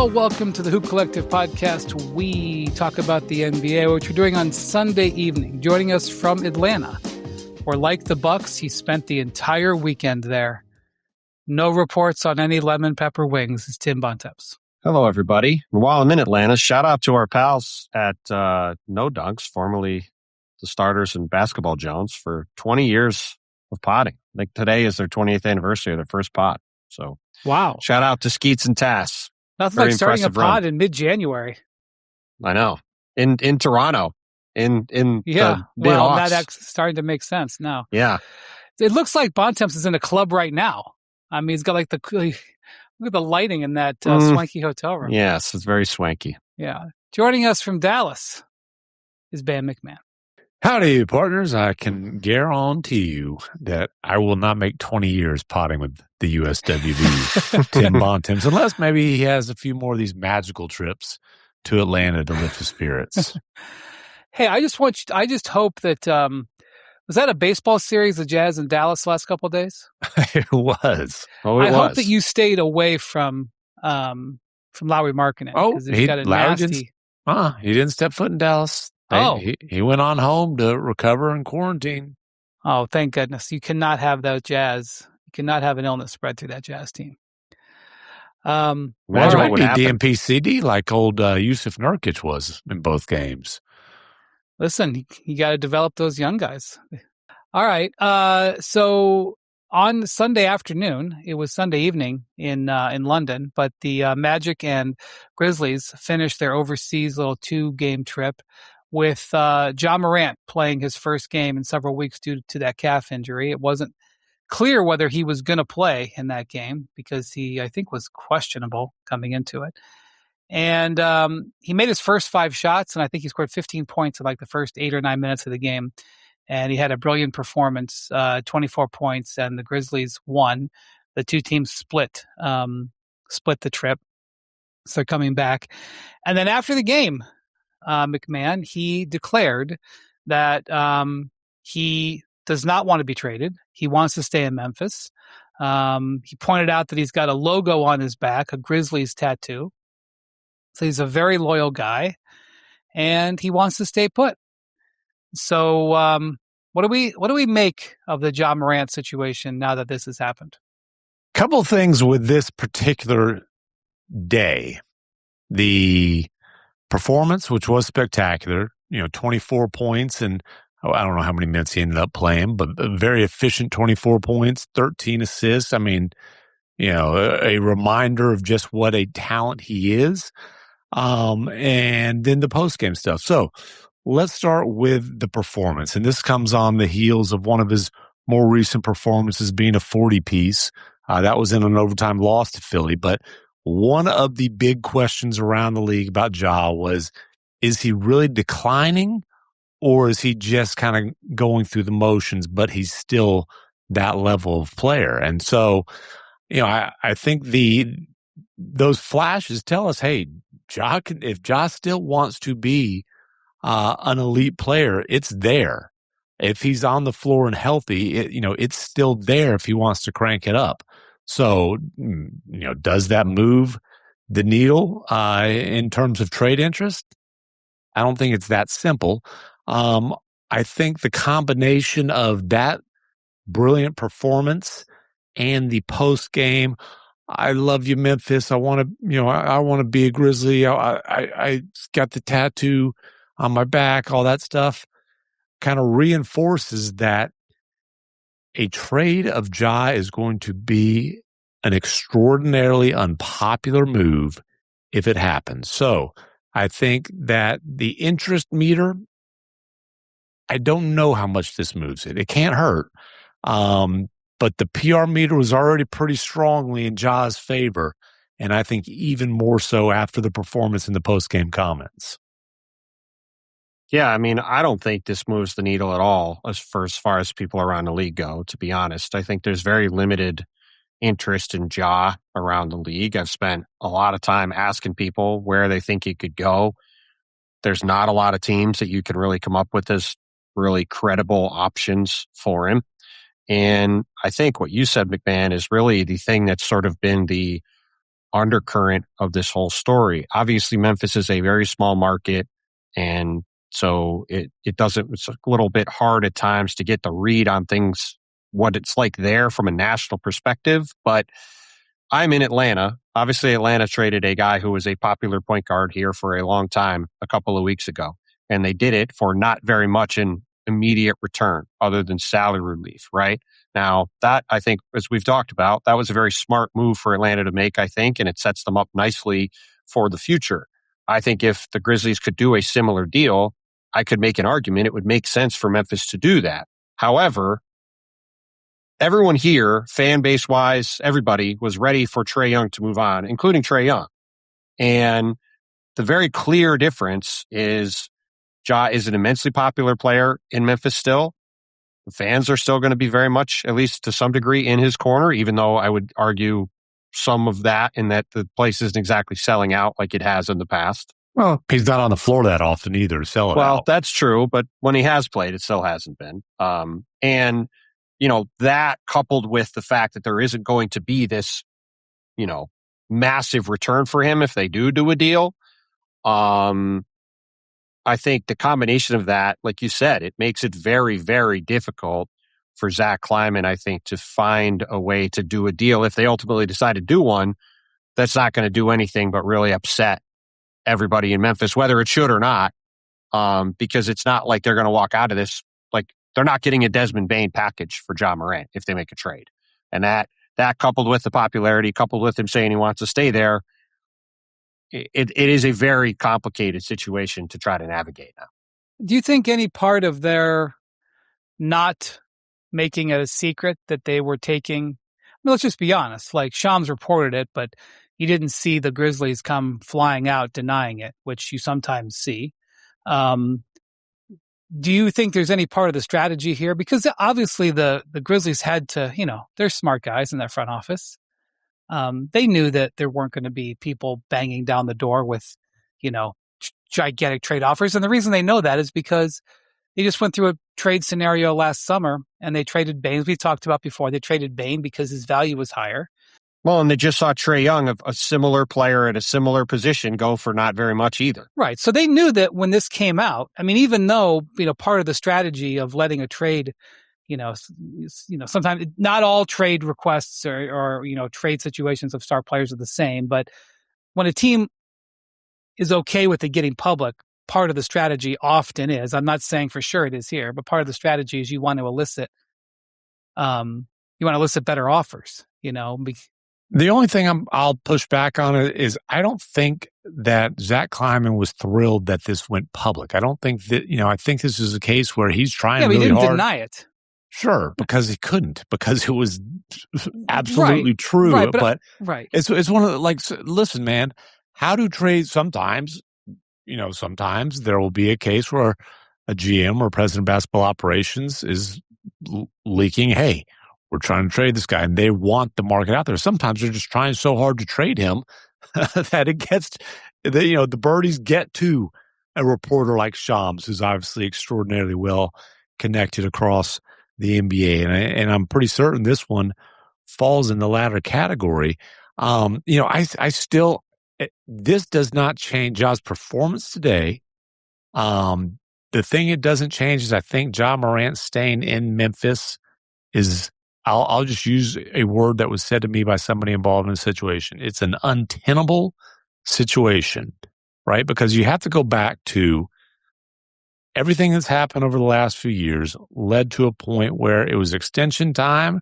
Hello, welcome to the Hoop Collective podcast. We talk about the NBA, which we're doing on Sunday evening. Joining us from Atlanta, where like the Bucks, he spent the entire weekend there. No reports on any lemon pepper wings. It's Tim Bontemps. Hello, everybody. While I'm in Atlanta, shout out to our pals at No Dunks, formerly the starters in Basketball Jones, for 20 years of potting. Like today is their 20th anniversary of their first pot. So, wow! Shout out to Skeets and Tass. Nothing like starting a pod in mid-January. I know. In Toronto. In yeah. Well, that's starting to make sense now. Yeah. It looks like Bontemps is in a club right now. I mean, he's got like look at the lighting in that swanky hotel room. Yes, it's very swanky. Yeah. Joining us from Dallas is Ben MacMahon. Howdy, partners. I can guarantee you that I will not make 20 years potting with the USWB, Tim Bontemps, unless maybe he has a few more of these magical trips to Atlanta to lift his spirits. Hey, I just hope that was that a baseball series, the Jazz in Dallas last couple of days? It was. Oh, it was. I hope that you stayed away from Lowry Markkanen. Oh, he didn't step foot in Dallas. He went on home to recover and quarantine. Oh, thank goodness. You cannot have that Jazz. You cannot have an illness spread through that Jazz team. Imagine what would happen. DMP-CD like old Yusuf Nurkic was in both games. Listen, you got to develop those young guys. All right. So on Sunday afternoon, it was Sunday evening in London, but the Magic and Grizzlies finished their overseas little 2-game trip with Ja Morant playing his first game in several weeks due to that calf injury. It wasn't clear whether he was going to play in that game because he, I think, was questionable coming into it. And he made his first 5 shots, and I think he scored 15 points in like the first 8 or 9 minutes of the game. And he had a brilliant performance, 24 points, and the Grizzlies won. The two teams split the trip, so they're coming back. And then after the game, MacMahon, he declared that he does not want to be traded. He wants to stay in Memphis. He pointed out that he's got a logo on his back, a Grizzlies tattoo. So he's a very loyal guy, and he wants to stay put. So what do we make of the Ja Morant situation now that this has happened? Couple of things with this particular day. The performance, which was spectacular, 24 points, and I don't know how many minutes he ended up playing, but a very efficient 24 points, 13 assists. I mean, a reminder of just what a talent he is. And then the post-game stuff. So let's start with the performance. And this comes on the heels of one of his more recent performances being a 40-piece. That was in an overtime loss to Philly. But one of the big questions around the league about Ja was, is he really declining or is he just kind of going through the motions, but he's still that level of player? And so, I think those flashes tell us, hey, if Ja still wants to be an elite player, it's there. If he's on the floor and healthy, it's still there if he wants to crank it up. So, does that move the needle in terms of trade interest? I don't think it's that simple. I think the combination of that brilliant performance and the post game, I love you, Memphis. I want to, I want to be a Grizzly. I got the tattoo on my back, all that stuff kind of reinforces that a trade of Ja is going to be an extraordinarily unpopular move if it happens. So I think that the interest meter, I don't know how much this moves it. It can't hurt. But the PR meter was already pretty strongly in Ja's favor. And I think even more so after the performance in the post-game comments. Yeah, I mean, I don't think this moves the needle at all as far as people around the league go, to be honest. I think there's very limited interest in Ja around the league. I've spent a lot of time asking people where they think he could go. There's not a lot of teams that you can really come up with as really credible options for him. And I think what you said, MacMahon, is really the thing that's sort of been the undercurrent of this whole story. Obviously, Memphis is a very small market, and so it's a little bit hard at times to get the read on things, what it's like there from a national perspective. But I'm in Atlanta. Obviously, Atlanta traded a guy who was a popular point guard here for a long time a couple of weeks ago, and they did it for not very much in immediate return other than salary relief, right? Now, that, I think, as we've talked about, that was a very smart move for Atlanta to make, I think, and it sets them up nicely for the future. I think if the Grizzlies could do a similar deal, I could make an argument it would make sense for Memphis to do that. However, everyone here, fan base wise, everybody was ready for Trae Young to move on, including Trae Young. And the very clear difference is Ja is an immensely popular player in Memphis still. The fans are still going to be very much, at least to some degree, in his corner, even though I would argue some of that in that the place isn't exactly selling out like it has in the past. Well, he's not on the floor that often either to sell it out. Well, that's true, but when he has played, it still hasn't been. And, that coupled with the fact that there isn't going to be this, massive return for him if they do a deal. I think the combination of that, like you said, it makes it very, very difficult for Zach Kleiman, I think, to find a way to do a deal. If they ultimately decide to do one, that's not going to do anything but really upset everybody in Memphis, whether it should or not, because it's not like they're going to walk out of this. Like, they're not getting a Desmond Bane package for Ja Morant if they make a trade. And that coupled with the popularity, coupled with him saying he wants to stay there, it is a very complicated situation to try to navigate now. Do you think any part of their not making it a secret that they were taking, let's just be honest, like Shams reported it, but you didn't see the Grizzlies come flying out denying it, which you sometimes see. Do you think there's any part of the strategy here? Because obviously the Grizzlies had to, they're smart guys in their front office. They knew that there weren't going to be people banging down the door with, gigantic trade offers. And the reason they know that is because they just went through a trade scenario last summer and they traded Bane. As we talked about before, they traded Bane because his value was higher. Well, and they just saw Trae Young, a similar player at a similar position, go for not very much either. Right. So they knew that when this came out, even though, part of the strategy of letting a trade, sometimes not all trade requests or trade situations of star players are the same. But when a team is okay with it getting public, part of the strategy often is, I'm not saying for sure it is here, but part of the strategy is you want to elicit better offers, The only thing I'll push back on it is I don't think that Zach Kleiman was thrilled that this went public. I don't think that, I think this is a case where he's trying really hard. Yeah, he didn't deny it. Sure, because he couldn't, because it was absolutely true. Right, but right. It's one of the, listen, man, how do trades sometimes, sometimes there will be a case where a GM or president of basketball operations is leaking, hey, we're trying to trade this guy, and they want the market out there. Sometimes they're just trying so hard to trade him that it gets, the birdies get to a reporter like Shams, who's obviously extraordinarily well connected across the NBA. And I'm pretty certain this one falls in the latter category. I still, this does not change Ja's performance today. The thing it doesn't change is I think Ja Morant staying in Memphis is, I'll just use a word that was said to me by somebody involved in the situation. It's an untenable situation, right? Because you have to go back to everything that's happened over the last few years led to a point where it was extension time,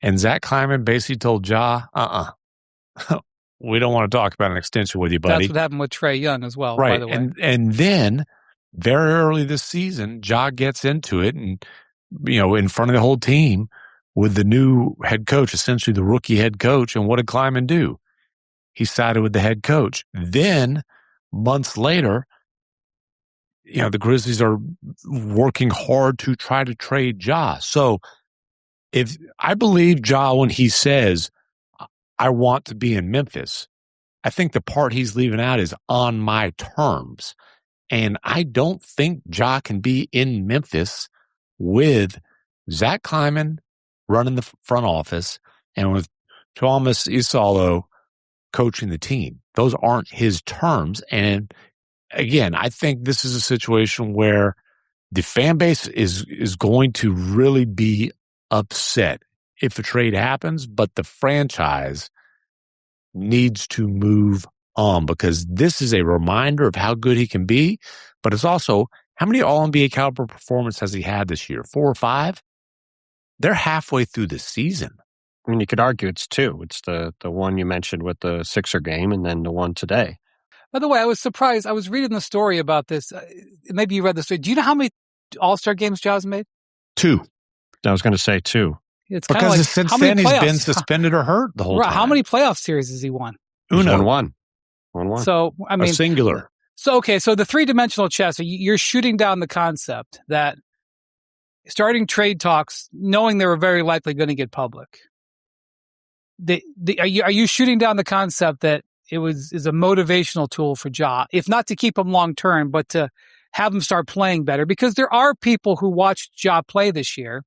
and Zach Kleiman basically told Ja, we don't want to talk about an extension with you, buddy. That's what happened with Trae Young as well, right. by the way. And then very early this season, Ja gets into it and, in front of the whole team with the new head coach, essentially the rookie head coach. And what did Kleiman do? He sided with the head coach. Then months later, the Grizzlies are working hard to try to trade Ja. So if I believe Ja when he says, I want to be in Memphis, I think the part he's leaving out is on my terms. And I don't think Ja can be in Memphis with Zach Kleiman running the front office and with Thomas Isalo coaching the team. Those aren't his terms. And again, I think this is a situation where the fan base is going to really be upset if a trade happens, but the franchise needs to move on because this is a reminder of how good he can be, but it's also how many All-NBA caliber performances has he had this year? 4 or 5? They're halfway through the season. I mean, you could argue it's 2. It's the one you mentioned with the Sixer game and then the one today. By the way, I was surprised. I was reading the story about this. Maybe you read the story. Do you know how many All-Star games Ja's made? 2. I was going to say 2. It's because like, since then he's been suspended or hurt the whole time. How many playoff series has he won? Uno. 1-1. So, I mean, a singular. So, okay. So the three-dimensional chess, you're shooting down the concept that starting trade talks, knowing they were very likely going to get public. Are you shooting down the concept that is a motivational tool for Ja, if not to keep him long-term, but to have him start playing better? Because there are people who watched Ja play this year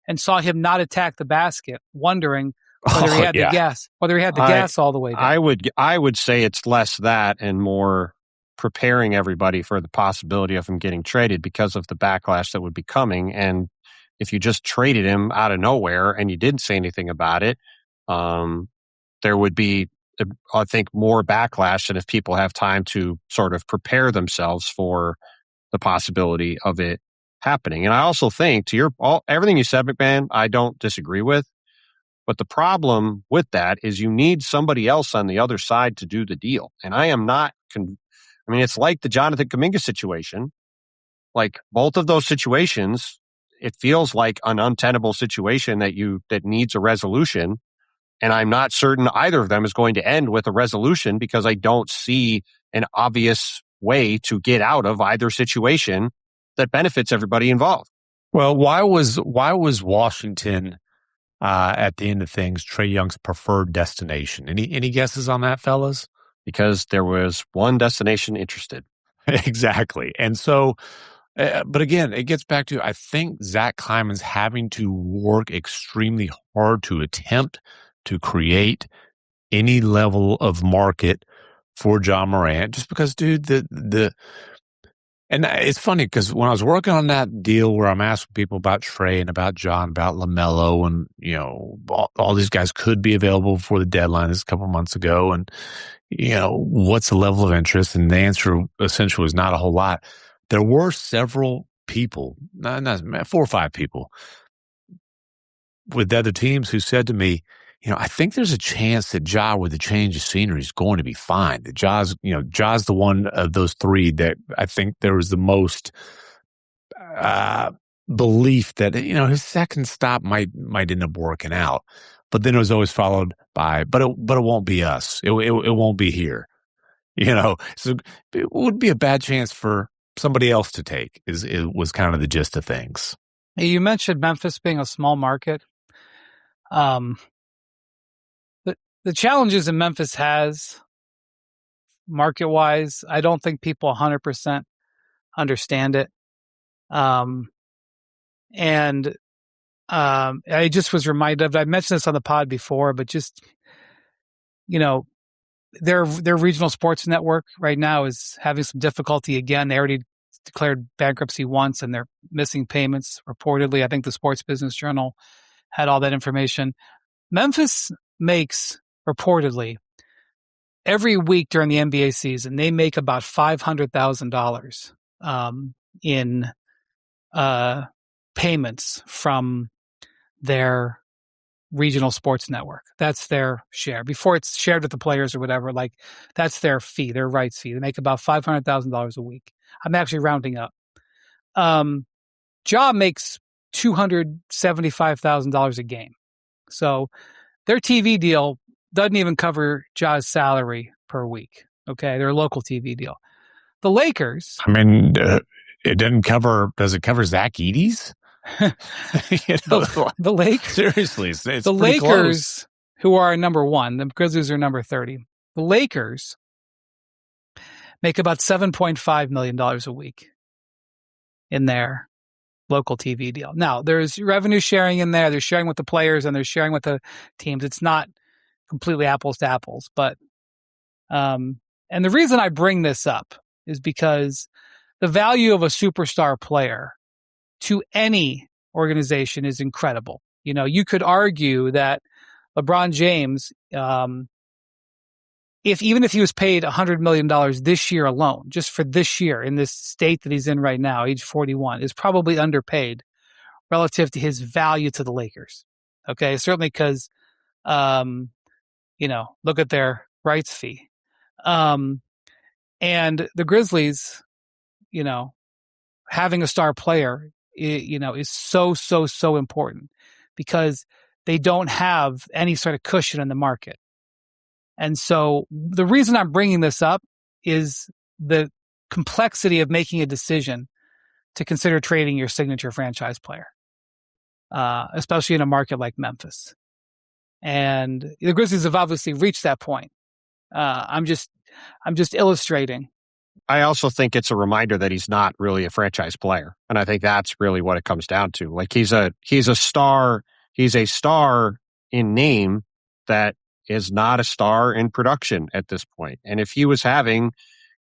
and saw him not attack the basket, wondering whether he had the gas all the way down. I would say it's less that and more preparing everybody for the possibility of him getting traded because of the backlash that would be coming. And if you just traded him out of nowhere and you didn't say anything about it, there would be, I think, more backlash than if people have time to sort of prepare themselves for the possibility of it happening. And I also think everything you said, MacMahon, I don't disagree with. But the problem with that is you need somebody else on the other side to do the deal. And I am not, it's like the Jonathan Kuminga situation. Like both of those situations, it feels like an untenable situation that needs a resolution. And I'm not certain either of them is going to end with a resolution because I don't see an obvious way to get out of either situation that benefits everybody involved. Well, why was Washington at the end of things Trae Young's preferred destination? Any guesses on that, fellas? Because there was one destination interested. Exactly. And so, but again, it gets back to, I think Zach Kleiman's having to work extremely hard to attempt to create any level of market for Ja Morant, just because, dude, and it's funny because when I was working on that deal where I'm asking people about Trae and about John, about LaMelo, and, all these guys could be available before the deadline. This a couple months ago. And, what's the level of interest? And the answer essentially was not a whole lot. There were several people, not 4 or 5 people with other teams who said to me, I think there's a chance that Ja, with the change of scenery, is going to be fine. That Ja's the one of those 3 that I think there was the most belief that, his second stop might end up working out. But then it was always followed by, but it won't be us. It won't be here. So it would be a bad chance for somebody else to take. It was kind of the gist of things. You mentioned Memphis being a small market. The challenges in Memphis has, market-wise, I don't think people 100% understand it. I just was reminded of, I mentioned this on the pod before, but just, their regional sports network right now is having some difficulty again. They already declared bankruptcy once and they're missing payments, reportedly. I think the Sports Business Journal had all that information. Memphis makes, reportedly, every week during the NBA season, they make about $500,000 in payments from their regional sports network. That's their share. Before it's shared with the players or whatever, that's their fee, their rights fee. They make about $500,000 a week. I'm actually rounding up. Ja makes $275,000 a game. So their TV deal doesn't even cover Ja's salary per week. Okay, their local TV deal. The Lakers. It doesn't cover. Does it cover Zach Edey's? The Lakers. Seriously, it's the Lakers, close. Who are number 1. The Grizzlies are number 30. The Lakers make about $7.5 million a week in their local TV deal. Now, there's revenue sharing in there. They're sharing with the players and they're sharing with the teams. It's not completely apples to apples, but And the reason I bring this up is because the value of a superstar player to any organization is incredible. You know, you could argue that LeBron James, even if he was paid $100 million this year alone, just for this year in this state that he's in right now, age 41, is probably underpaid relative to his value to the Lakers. Okay, certainly because, look at their rights fee. And the Grizzlies, having a star player, is so important because they don't have any sort of cushion in the market. And so the reason I'm bringing this up is the complexity of making a decision to consider trading your signature franchise player, especially in a market like Memphis. And the Grizzlies have obviously reached that point. I'm just illustrating. I also think it's a reminder that he's not really a franchise player. And I think that's really what it comes down to. Like he's a star. He's a star in name that is not a star in production at this point. And if he was having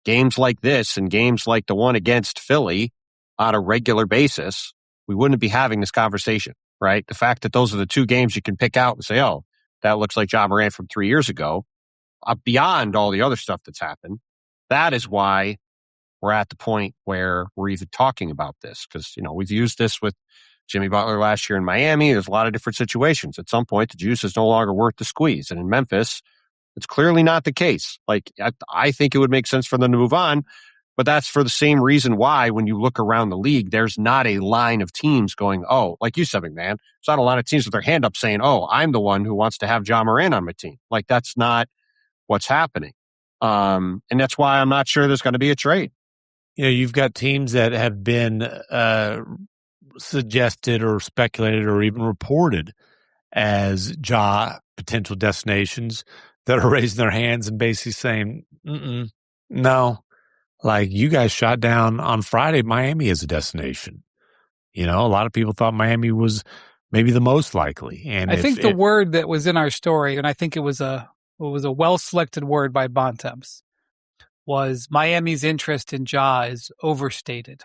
games like this and games like the one against Philly on a regular basis, we wouldn't be having this conversation, right? The fact that those are the two games you can pick out and say, oh, that looks like Ja Morant from 3 years ago, beyond all the other stuff that's happened, that is why we're at the point where we're even talking about this. Because, we've used this with Jimmy Butler last year in Miami. There's a lot of different situations. At some point, the juice is no longer worth the squeeze. And in Memphis, it's clearly not the case. Like, I think it would make sense for them to move on, but that's for the same reason why when you look around the league, there's not a line of teams going, oh, like you said, MacMahon, there's not a lot of teams with their hand up saying, oh, I'm the one who wants to have Ja Morant on my team. Like, that's not what's happening. And that's why I'm not sure there's going to be a trade. You've got teams that have been suggested or speculated or even reported as Ja potential destinations that are raising their hands and basically saying, no, like you guys shot down on Friday, Miami as a destination. A lot of people thought Miami was maybe the most likely. And I think the word that was in our story, and I think it was a well-selected word by Bontemps, was Miami's interest in Ja is overstated.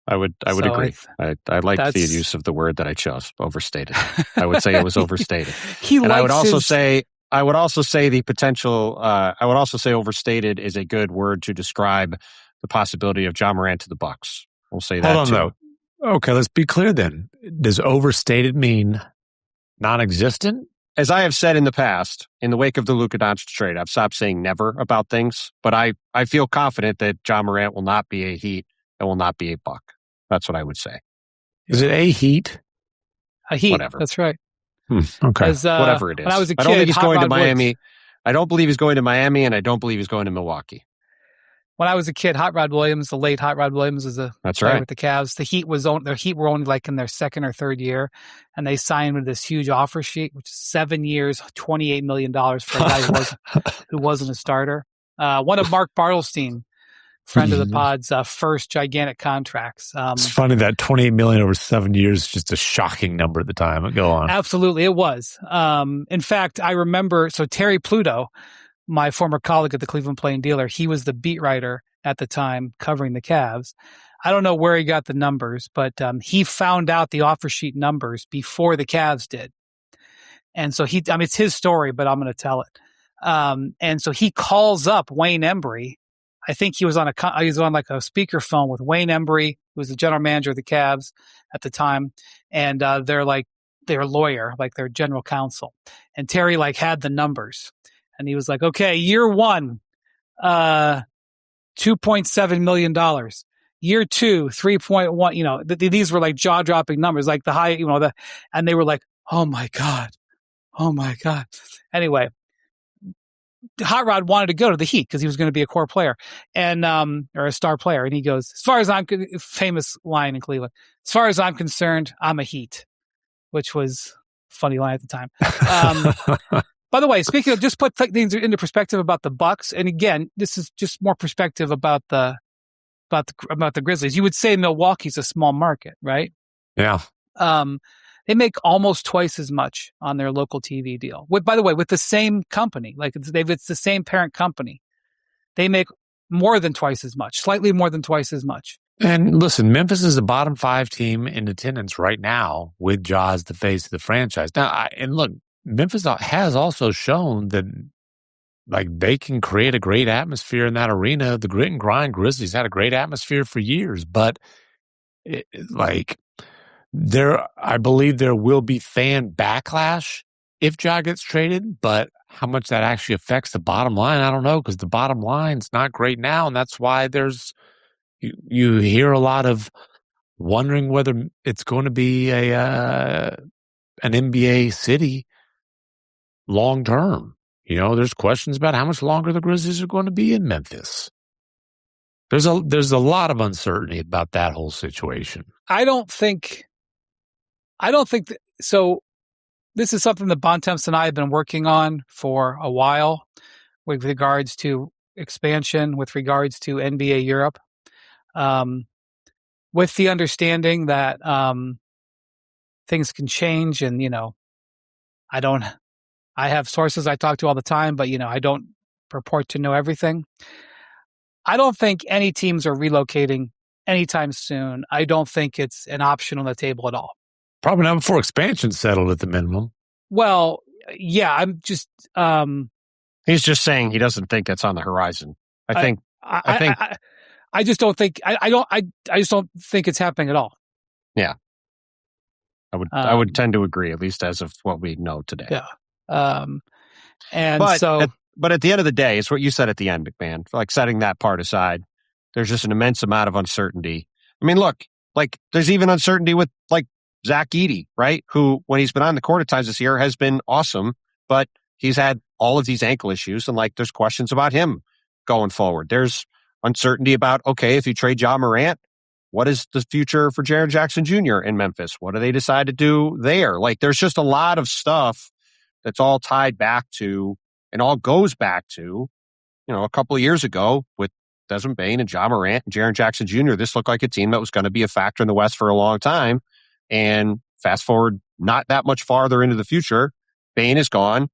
I would agree. I like the use of the word that I chose, overstated. I would say it was overstated. I would also say the potential. I would also say overstated is a good word to describe the possibility of Ja Morant to the Bucks. We'll say that. Hold on, though. Okay, let's be clear then. Does overstated mean non-existent? As I have said in the past, in the wake of the Luka Doncic trade, I've stopped saying never about things, but I feel confident that Ja Morant will not be a Heat and will not be a Buck. That's what I would say. Is it a Heat? A Heat. Whatever. That's right. Okay. Whatever it is. When I was a kid, I don't think he's going to Rod Miami. Williams. I don't believe he's going to Miami, and I don't believe he's going to Milwaukee. When I was a kid, Hot Rod Williams, the late Hot Rod Williams, was a player with the Cavs. The Heat were only like in their second or third year, and they signed with this huge offer sheet, which is 7 years, $28 million for a guy who wasn't a starter. One of Mark Bartelstein, friend of the pod's first gigantic contracts. It's funny that $28 million over 7 years is just a shocking number at the time. Go on. Absolutely, it was. In fact, I remember. So Terry Pluto, my former colleague at the Cleveland Plain Dealer, he was the beat writer at the time covering the Cavs. I don't know where he got the numbers, but he found out the offer sheet numbers before the Cavs did. And so it's his story, but I'm going to tell it. And so he calls up Wayne Embry. I think he was on like a speakerphone with Wayne Embry, who was the general manager of the Cavs at the time. And their lawyer, like their general counsel. And Terry had the numbers. And he was like, okay, year one, $2.7 million. Year two, 3.1, these were like jaw-dropping numbers, like the high, and they were like, oh my God. Anyway, Hot Rod wanted to go to the Heat because he was going to be a core player and, or a star player. And he goes, famous line in Cleveland, as far as I'm concerned, I'm a Heat, which was a funny line at the time. By the way, speaking of, just put things into perspective about the Bucks, and again, this is just more perspective about the Grizzlies. You would say Milwaukee's a small market, right? Yeah. They make almost twice as much on their local TV deal. By the way, with the same company, like it's the same parent company. They make more than twice as much, slightly more than twice as much. And listen, Memphis is a bottom 5 team in attendance right now with Ja as the face of the franchise. Now, look, Memphis has also shown that like they can create a great atmosphere in that arena. The Grit and Grind Grizzlies had a great atmosphere for years, but I believe there will be fan backlash if Ja gets traded, but how much that actually affects the bottom line, I don't know, because the bottom line's not great now, and that's why you hear a lot of wondering whether it's going to be an NBA city long term. There's questions about how much longer the Grizzlies are going to be in Memphis. There's a lot of uncertainty about that whole situation. I don't think so. This is something that Bontemps and I have been working on for a while with regards to expansion, with regards to NBA Europe, with the understanding that things can change. And, I have sources I talk to all the time, but, I don't purport to know everything. I don't think any teams are relocating anytime soon. I don't think it's an option on the table at all. Probably not before expansion's settled at the minimum. Well, yeah, I'm just. He's just saying he doesn't think that's on the horizon. I just don't think. I just don't think it's happening at all. Yeah, I would tend to agree, at least as of what we know today. Yeah. But at the end of the day, it's what you said at the end, MacMahon. Like setting that part aside, there's just an immense amount of uncertainty. I mean, look, like there's even uncertainty with like Zach Edey, right? Who, when he's been on the court at times this year, has been awesome, but he's had all of these ankle issues, and like there's questions about him going forward. There's uncertainty about, okay, if you trade Ja Morant, what is the future for Jaren Jackson Jr. in Memphis? What do they decide to do there? Like there's just a lot of stuff that's all tied back to and all goes back to, a couple of years ago with Desmond Bane and Ja Morant and Jaren Jackson Jr. This looked like a team that was going to be a factor in the West for a long time. And fast forward not that much farther into the future, Bane is gone.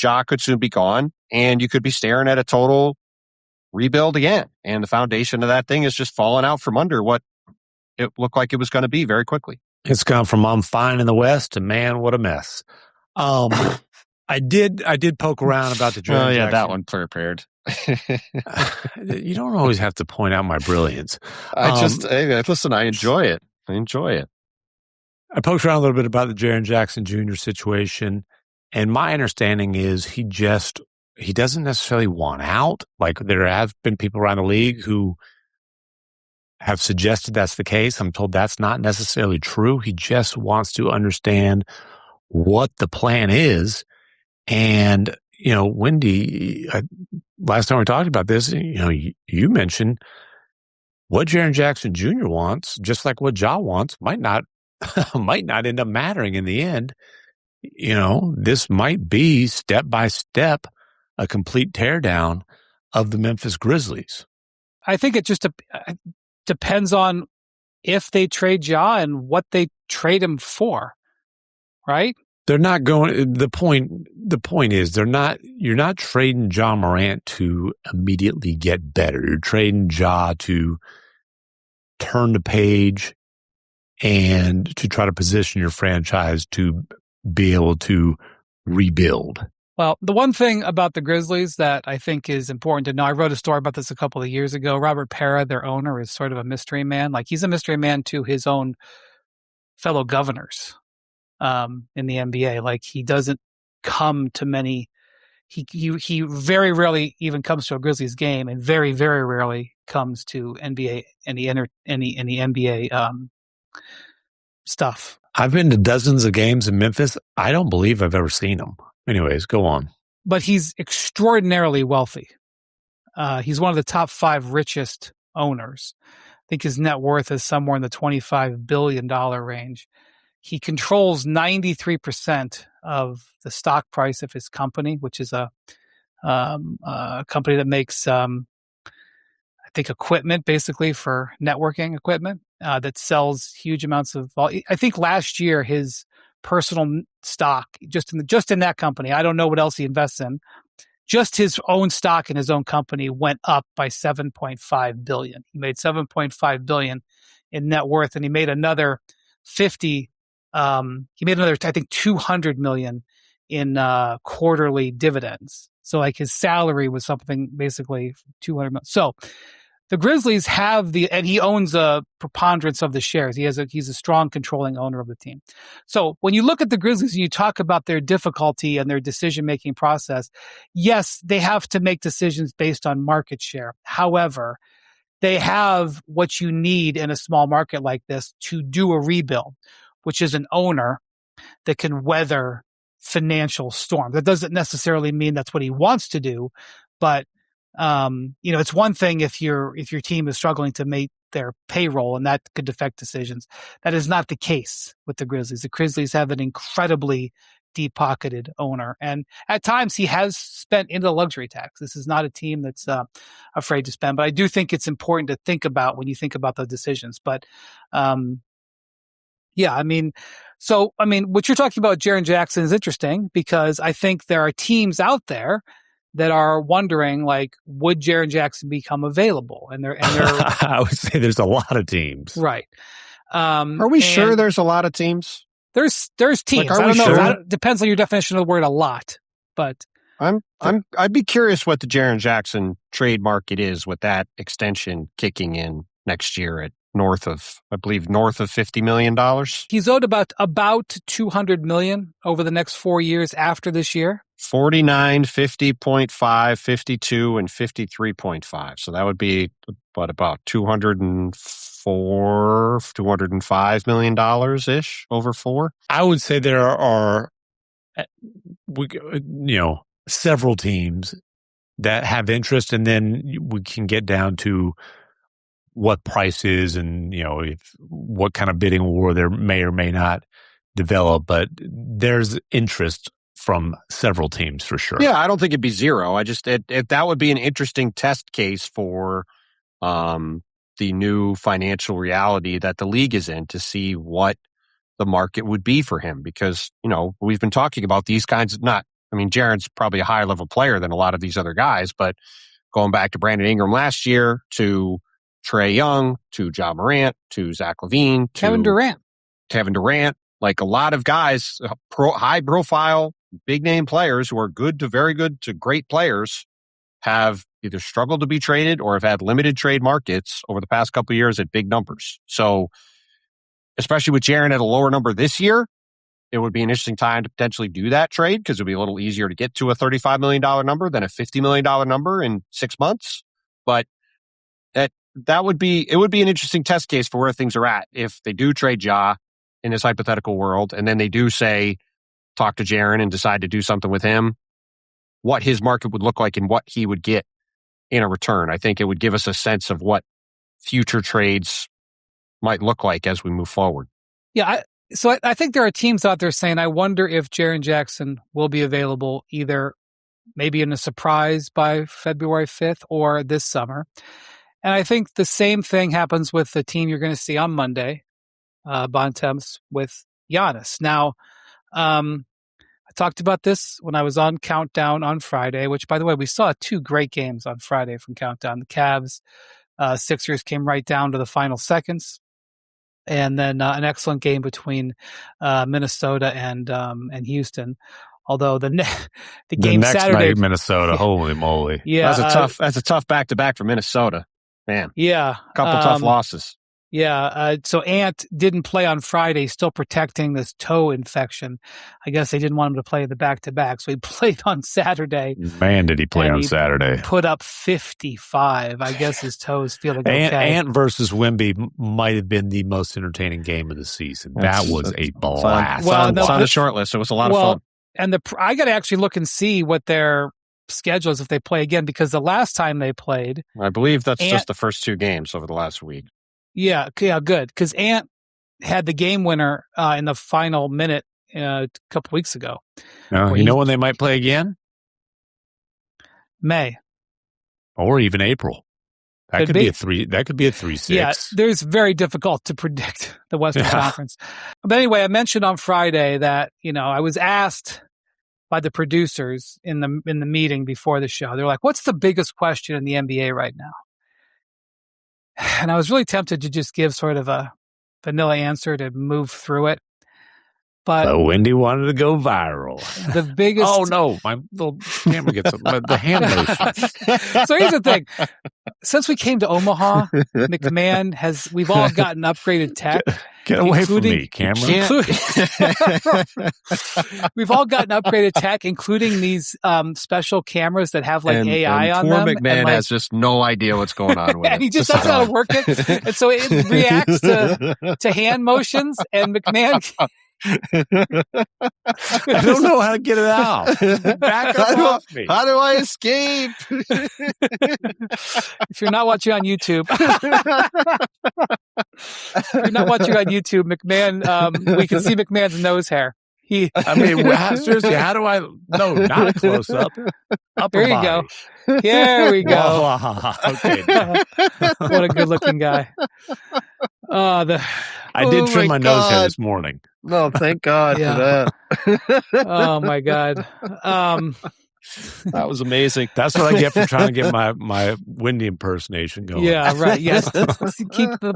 Ja could soon be gone. And you could be staring at a total rebuild again. And the foundation of that thing is just falling out from under what it looked like it was going to be very quickly. It's gone from I'm fine in the West to man, what a mess. I did poke around about the Jaren yeah, Jackson. that one prepared. You don't always have to point out my brilliance. Listen, I enjoy it. I poked around a little bit about the Jaren Jackson Jr. situation, and my understanding is he doesn't necessarily want out. Like there have been people around the league who have suggested that's the case. I'm told that's not necessarily true. He just wants to understand what the plan is. And, Wendy, last time we talked about this, you mentioned what Jaren Jackson Jr. wants, just like what Ja wants, might not end up mattering in the end. This might be step by step a complete teardown of the Memphis Grizzlies. I think it just depends on if they trade Ja and what they trade him for, right? They're not going. The point is you're not trading Ja Morant to immediately get better. You're trading Ja to turn the page and to try to position your franchise to be able to rebuild. Well, the one thing about the Grizzlies that I think is important to know, I wrote a story about this a couple of years ago. Robert Parra, their owner, is sort of a mystery man. Like he's a mystery man to his own fellow governors in the NBA. Like he doesn't come to many. He very rarely even comes to a Grizzlies game, and very, very rarely comes to NBA any NBA stuff. I've been to dozens of games in Memphis. I don't believe I've ever seen him. Anyways, go on. But he's extraordinarily wealthy. He's one of the top 5 richest owners. I think his net worth is somewhere in the $25 billion range. He controls 93% of the stock price of his company, which is a company that makes, I think, equipment basically for networking equipment that sells huge amounts of. I think last year his personal stock just in that company. I don't know what else he invests in. Just his own stock in his own company went up by $7.5 billion. He made $7.5 billion in net worth, and he made another I think $200 million in quarterly dividends. So like his salary was something basically $200 million. So the Grizzlies have and he owns a preponderance of the shares. He's a strong controlling owner of the team. So when you look at the Grizzlies and you talk about their difficulty and their decision-making process, yes, they have to make decisions based on market share. However, they have what you need in a small market like this to do a rebuild, which is an owner that can weather financial storm. That doesn't necessarily mean that's what he wants to do, but it's one thing if your team is struggling to make their payroll, and that could affect decisions. That is not the case with the Grizzlies. The Grizzlies have an incredibly deep-pocketed owner, and at times he has spent into the luxury tax. This is not a team that's afraid to spend, but I do think it's important to think about when you think about the decisions. But what you're talking about, Jaren Jackson, is interesting because I think there are teams out there that are wondering, like, would Jaren Jackson become available? And they're I would say there's a lot of teams, right? Are we sure there's a lot of teams? There's teams. Like, I don't know. sure? It depends on your definition of the word "a lot," but I'd be curious what the Jaren Jackson trade market is with that extension kicking in next year at north of $50 million. He's owed about $200 million over the next 4 years after this year. 49, 50.5, 52, and 53.5. So that would be about $205 million ish over 4. I would say there are, several teams that have interest, and then we can get down to what price is and, what kind of bidding war there may or may not develop. But there's interest from several teams for sure. Yeah, I don't think it'd be zero. That would be an interesting test case for the new financial reality that the league is in to see what the market would be for him. Because, we've been talking about these kinds of Jaren's probably a higher level player than a lot of these other guys, but going back to Brandon Ingram last year, to Trae Young, to Ja Morant, to Zach LaVine, to Kevin Durant, like a lot of guys, high profile, big name players who are good to very good to great players have either struggled to be traded or have had limited trade markets over the past couple of years at big numbers. So especially with Jaren at a lower number this year, it would be an interesting time to potentially do that trade because it would be a little easier to get to a $35 million number than a $50 million number in 6 months. But it would be an interesting test case for where things are at if they do trade Ja in this hypothetical world, and then they do talk to Jaren and decide to do something with him, what his market would look like and what he would get in a return. I think it would give us a sense of what future trades might look like as we move forward. Yeah, so I think there are teams out there saying, I wonder if Jaren Jackson will be available either maybe in a surprise by February 5th or this summer. And I think the same thing happens with the team you're going to see on Monday, Bontemps with Giannis. Now, I talked about this when I was on Countdown on Friday, which, by the way, we saw 2 great games on Friday from Countdown. The Cavs, Sixers came right down to the final seconds. And then an excellent game between Minnesota and Houston. Although the game next Saturday, night, Minnesota, holy moly, yeah, that's a tough back-to-back for Minnesota, man. Yeah, a couple tough losses. Yeah, so Ant didn't play on Friday, still protecting this toe infection. I guess they didn't want him to play the back-to-back, so he played on Saturday. Man, did he play on Saturday. Put up 55. I guess his toes feeling okay. Ant versus Wemby might have been the most entertaining game of the season. That was a blast. It's on the short list. It was a lot of fun. And I got to actually look and see what their schedule is if they play again, because the last time they played, I believe that's just the first 2 games over the last week. Yeah, good. Because Ant had the game winner in the final minute a couple weeks ago. No, you know when they might play again? May. Or even April. That could be a 3-6. Yeah, there's very difficult to predict the Western Conference. But anyway, I mentioned on Friday that, I was asked by the producers in the meeting before the show. They're like, "What's the biggest question in the NBA right now?" And I was really tempted to just give sort of a vanilla answer to move through it. But Wendy wanted to go viral. The biggest. Oh no, my little camera gets the hand motion. So here's the thing: since we came to Omaha, MacMahon we've all gotten upgraded tech. Get away from me, camera. We've all gotten upgraded tech, including these special cameras that have AI on them. Poor MacMahon has just no idea what's going on with it. And he just doesn't know how to work it. And so it reacts to hand motions, and MacMahon... I don't know how to get it out. Back up off me. How do I escape? If you're not watching on YouTube, MacMahon, we can see MacMahon's nose hair. Seriously, how do I? No, not a close up. There you go. Here we go. Okay. What a good looking guy. I did trim my nose hair this morning. No, thank God for that. Oh my God. That was amazing. That's what I get for trying to get my Wendy impersonation going. Yeah, right. Yes. Let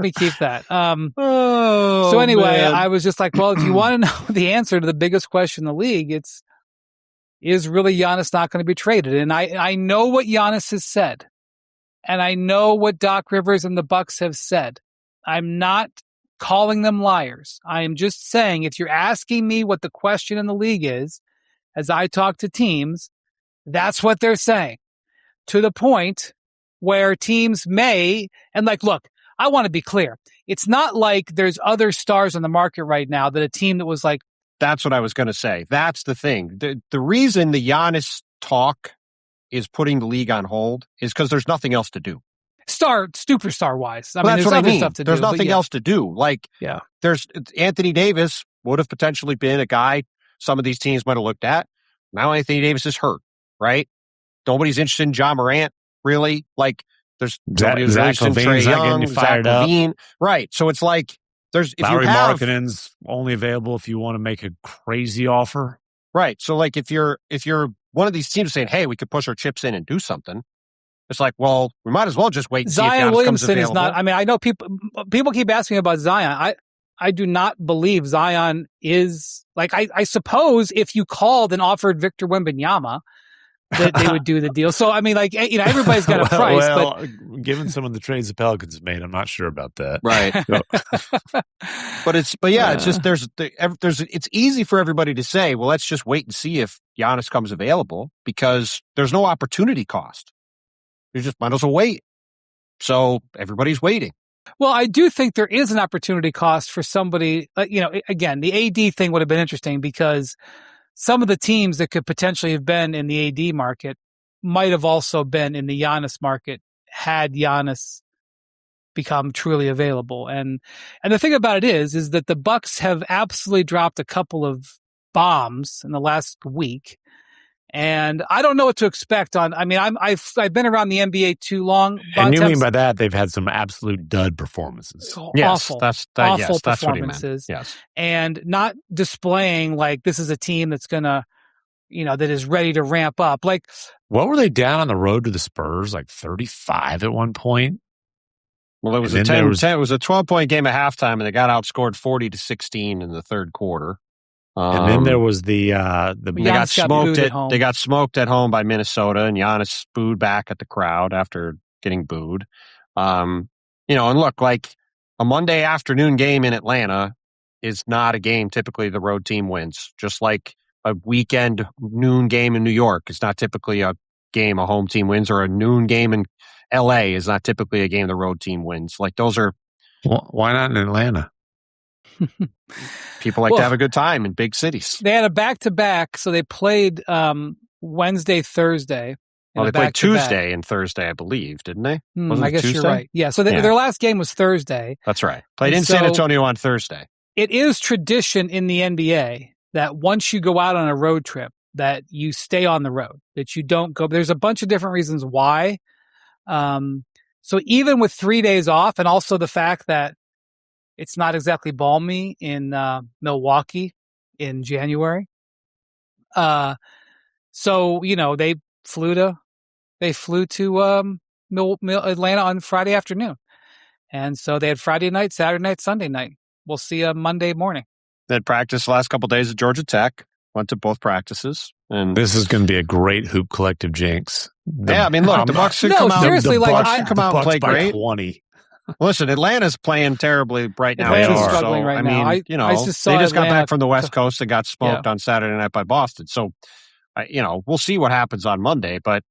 me keep that. So anyway, man. I was just like, well, if you want to know the answer to the biggest question in the league, is really Giannis not going to be traded? And I know what Giannis has said. And I know what Doc Rivers and the Bucks have said. I'm not calling them liars. I am just saying, if you're asking me what the question in the league is, as I talk to teams, that's what they're saying. To the point where teams may, and look, I want to be clear. It's not like there's other stars on the market right now that a team that was like. That's what I was going to say. That's the thing. The reason the Giannis talk is putting the league on hold is because there's nothing else to do. Superstar wise. That's what I mean. There's nothing else to do. There's Anthony Davis would have potentially been a guy some of these teams might have looked at. Now Anthony Davis is hurt, right? Nobody's interested in Ja Morant, really. There's nobody who's interested in Trae Young, Zach LaVine. Right. So it's there's Lauri Markkanen's only available if you want to make a crazy offer. Right. So if you're one of these teams saying, hey, we could push our chips in and do something, it's well, we might as well just wait and see if Giannis Williamson comes available. is not. I know people keep asking about Zion. I do not believe Zion is I suppose if you called and offered Victor Wembanyama, that they would do the deal. So everybody's got a price. But given some of the trades the Pelicans have made, I'm not sure about that. Right. It's just it's easy for everybody to say, well, let's just wait and see if Giannis comes available, because there's no opportunity cost. You just might as well wait. So everybody's waiting. Well, I do think there is an opportunity cost for somebody. Again, the AD thing would have been interesting because some of the teams that could potentially have been in the AD market might have also been in the Giannis market had Giannis become truly available. And the thing about it is that the Bucks have absolutely dropped a couple of bombs in the last week. And I don't know what to expect I've been around the NBA too long. And you mean by that they've had some absolute dud performances? Yes, awful that's performances. What he meant. Yes, and not displaying this is a team that's gonna, that is ready to ramp up. What were they down on the road to the Spurs? 35 at one point. Well, it was a 10. It was a 12-point game at halftime, and they got outscored 40-16 in the third quarter. And then there was they got smoked they got smoked at home by Minnesota, and Giannis booed back at the crowd after getting booed. And look, a Monday afternoon game in Atlanta is not a game typically the road team wins. Just like a weekend noon game in New York is not typically a game a home team wins, or a noon game in LA is not typically a game the road team wins. Those are. Well, why not in Atlanta? People to have a good time in big cities. They had a back-to-back, so they played Wednesday, Thursday. Well, they played Tuesday and Thursday, I believe, didn't they? I guess you're right. Yeah, so their last game was Thursday. That's right. Played in San Antonio on Thursday. It is tradition in the NBA that once you go out on a road trip, that you stay on the road, that you don't go. There's a bunch of different reasons why. So even with 3 days off, and also the fact that it's not exactly balmy in Milwaukee in January, so they flew to Atlanta on Friday afternoon, and so they had Friday night, Saturday night, Sunday night. We'll see you Monday morning. They had practice the last couple of days at Georgia Tech. Went to both practices, and this is going to be a great hoop collective jinx. I mean, look, the Bucks should come out. Seriously, the Bucks should come out and play great. 20. Listen, Atlanta's playing terribly right now. Atlanta's struggling right now. I mean, they just got back from the West Coast and got smoked on Saturday night by Boston. So, we'll see what happens on Monday. But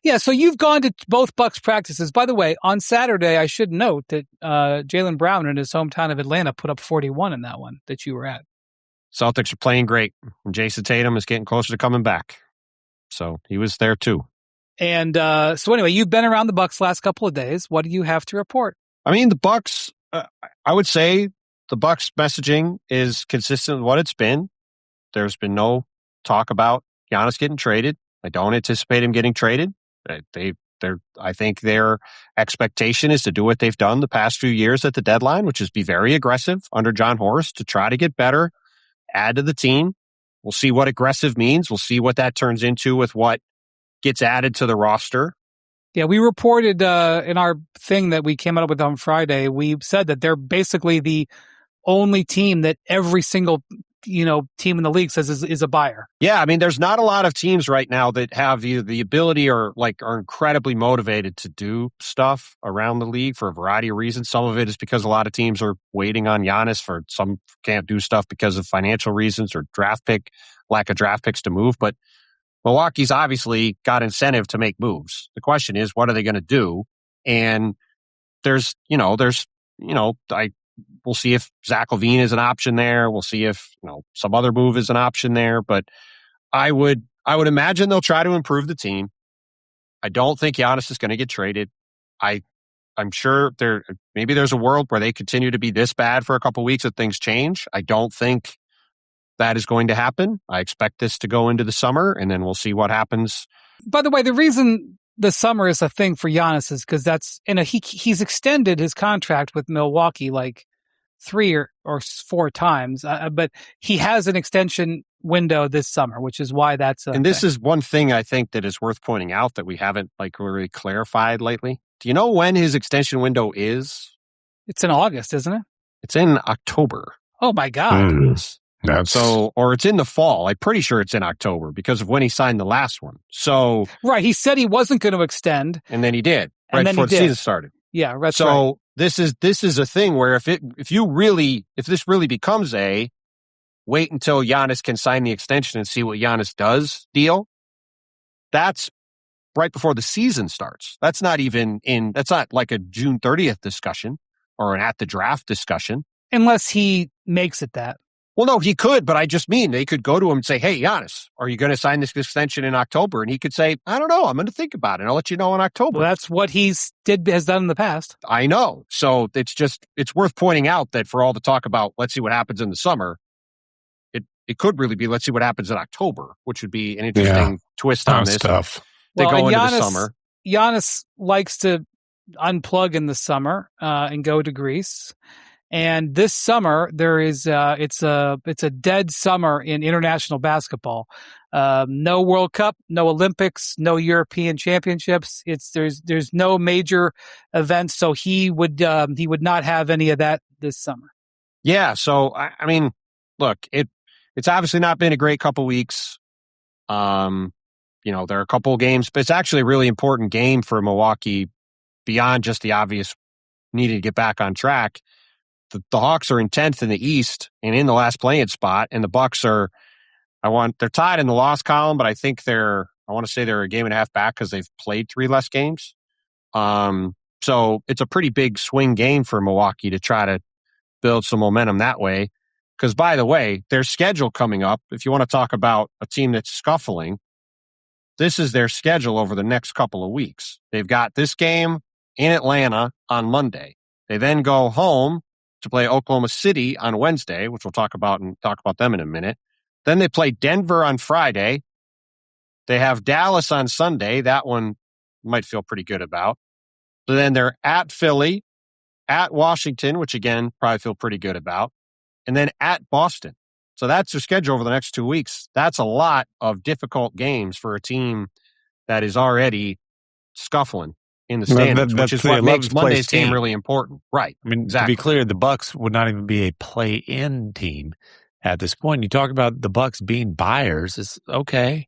yeah, so you've gone to both Bucks practices. By the way, on Saturday, I should note that Jaylen Brown in his hometown of Atlanta put up 41 in that one that you were at. Celtics are playing great. And Jason Tatum is getting closer to coming back. So he was there too. And so anyway, you've been around the Bucks last couple of days. What do you have to report? I mean, the Bucks, I would say the Bucks messaging is consistent with what it's been. There's been no talk about Giannis getting traded. I don't anticipate him getting traded. I think their expectation is to do what they've done the past few years at the deadline, which is be very aggressive under John Horst to try to get better, add to the team. We'll see what aggressive means. We'll see what that turns into with what gets added to the roster. Yeah, we reported in our thing that we came out with on Friday, we said that they're basically the only team that every single team in the league says is a buyer. Yeah, I mean, there's not a lot of teams right now that have either the ability or are incredibly motivated to do stuff around the league for a variety of reasons. Some of it is because a lot of teams are waiting on Giannis. For some can't do stuff because of financial reasons or lack of draft picks to move. But Milwaukee's obviously got incentive to make moves. The question is, what are they going to do? And we'll see if Zach LaVine is an option there. We'll see if some other move is an option there. But I would imagine they'll try to improve the team. I don't think Giannis is going to get traded. I'm sure maybe there's a world where they continue to be this bad for a couple of weeks and things change. I don't think that is going to happen. I expect this to go into the summer, and then we'll see what happens. By the way, the reason the summer is a thing for Giannis is because he's extended his contract with Milwaukee like 3 or 4 times, but he has an extension window this summer, which is why that's and this is one thing I think that is worth pointing out that we haven't really clarified lately. Do you know when his extension window is? It's in August, isn't it? It's in October. Oh my God. Or it's in the fall. I'm pretty sure it's in October because of when he signed the last one. So right, he said he wasn't going to extend, and then he did right before the season started. Yeah, that's right. So this is a thing where if this really becomes a wait until Giannis can sign the extension and see what Giannis does deal, that's right before the season starts. That's not like a June 30th discussion or an at the draft discussion. Unless he makes it that. Well, no, he could, but I just mean they could go to him and say, hey, Giannis, are you going to sign this extension in October? And he could say, I don't know. I'm going to think about it. I'll let you know in October. Well, that's what has done in the past. I know. So it's worth pointing out that for all the talk about let's see what happens in the summer, it could really be let's see what happens in October, which would be an interesting twist on this stuff. They go into the summer. Giannis likes to unplug in the summer and go to Greece. And this summer, it's a dead summer in international basketball. No World Cup, no Olympics, no European Championships. There's no major events, so he would not have any of that this summer. Yeah. So I mean, look, it's obviously not been a great couple weeks. There are a couple of games, but it's actually a really important game for Milwaukee beyond just the obvious needing to get back on track. The Hawks are in 10th in the East and in the last play-in spot, and the Bucks they're tied in the loss column, but I think I want to say they're a game and a half back because they've played 3 less games. So it's a pretty big swing game for Milwaukee to try to build some momentum that way. Because by the way, their schedule coming up, if you want to talk about a team that's scuffling, this is their schedule over the next couple of weeks. They've got this game in Atlanta on Monday. They then go home to play Oklahoma City on Wednesday, which we'll talk about them in a minute. Then they play Denver on Friday. They have Dallas on Sunday. That one might feel pretty good about. So then they're at Philly, at Washington, which again, probably feel pretty good about, and then at Boston. So that's their schedule over the next 2 weeks. That's a lot of difficult games for a team that is already scuffling in the standings, which is what makes Monday's game really important. Right. I mean, exactly. To be clear, the Bucks would not even be a play-in team at this point. You talk about the Bucks being buyers. It's okay,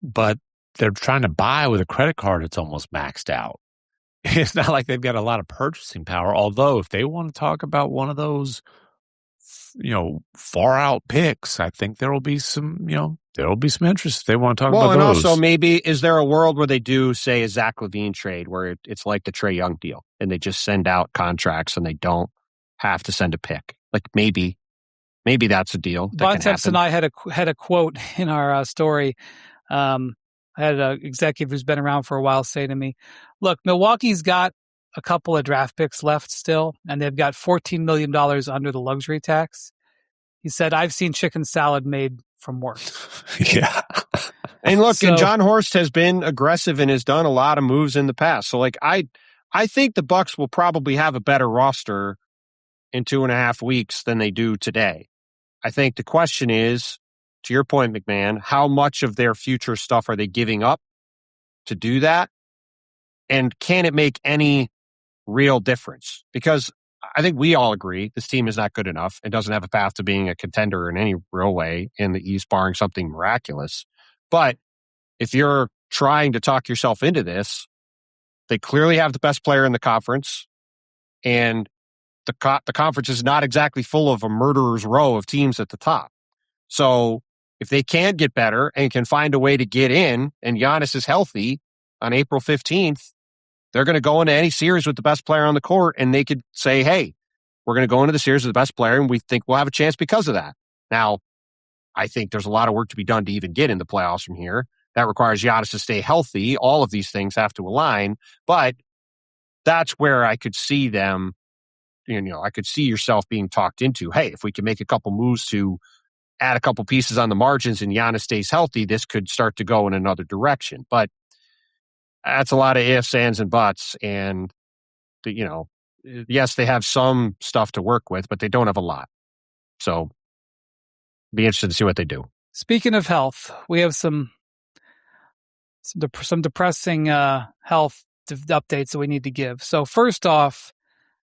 but they're trying to buy with a credit card that's almost maxed out. It's not like they've got a lot of purchasing power, although if they want to talk about one of those, far out picks, I think there will be some interest if they want to talk about those. Well, and also maybe, is there a world where they do, say, a Zach LaVine trade where it's like the Trae Young deal and they just send out contracts and they don't have to send a pick? Like maybe that's a deal. Bontemps and I had a quote in our story. I had an executive who's been around for a while say to me, look, Milwaukee's got a couple of draft picks left still, and they've got $14 million under the luxury tax. He said, I've seen chicken salad made from worse. Yeah. And look, and John Horst has been aggressive and has done a lot of moves in the past. So I think the Bucks will probably have a better roster in 2.5 weeks than they do today. I think the question is, to your point, MacMahon, how much of their future stuff are they giving up to do that? And can it make any real difference? Because I think we all agree this team is not good enough and doesn't have a path to being a contender in any real way in the East, barring something miraculous. But if you're trying to talk yourself into this, they clearly have the best player in the conference, and the conference is not exactly full of a murderer's row of teams at the top. So if they can get better and can find a way to get in, and Giannis is healthy on April 15th, they're going to go into any series with the best player on the court, and they could say, hey, we're going to go into the series with the best player, and we think we'll have a chance because of that. Now, I think there's a lot of work to be done to even get in the playoffs from here. That requires Giannis to stay healthy. All of these things have to align, but that's where I could see them, I could see yourself being talked into, hey, if we can make a couple moves to add a couple pieces on the margins and Giannis stays healthy, this could start to go in another direction. But that's a lot of ifs, ands, and buts. And, yes, they have some stuff to work with, but they don't have a lot. So be interested to see what they do. Speaking of health, we have some depressing health updates that we need to give. So first off,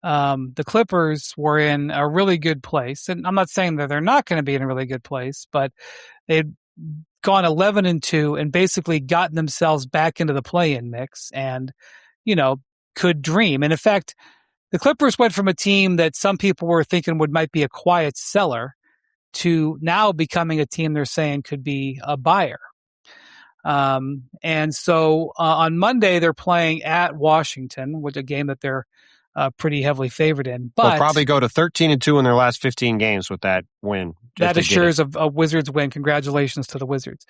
the Clippers were in a really good place. And I'm not saying that they're not going to be in a really good place, but they'd gone 11-2 and basically gotten themselves back into the play-in mix and, could dream. And in fact, the Clippers went from a team that some people were thinking might be a quiet seller to now becoming a team they're saying could be a buyer. And so on Monday, they're playing at Washington, which is a game that they're pretty heavily favored in. But they'll probably go to 13-2 in their last 15 games with that win. That assures a Wizards win. Congratulations to the Wizards.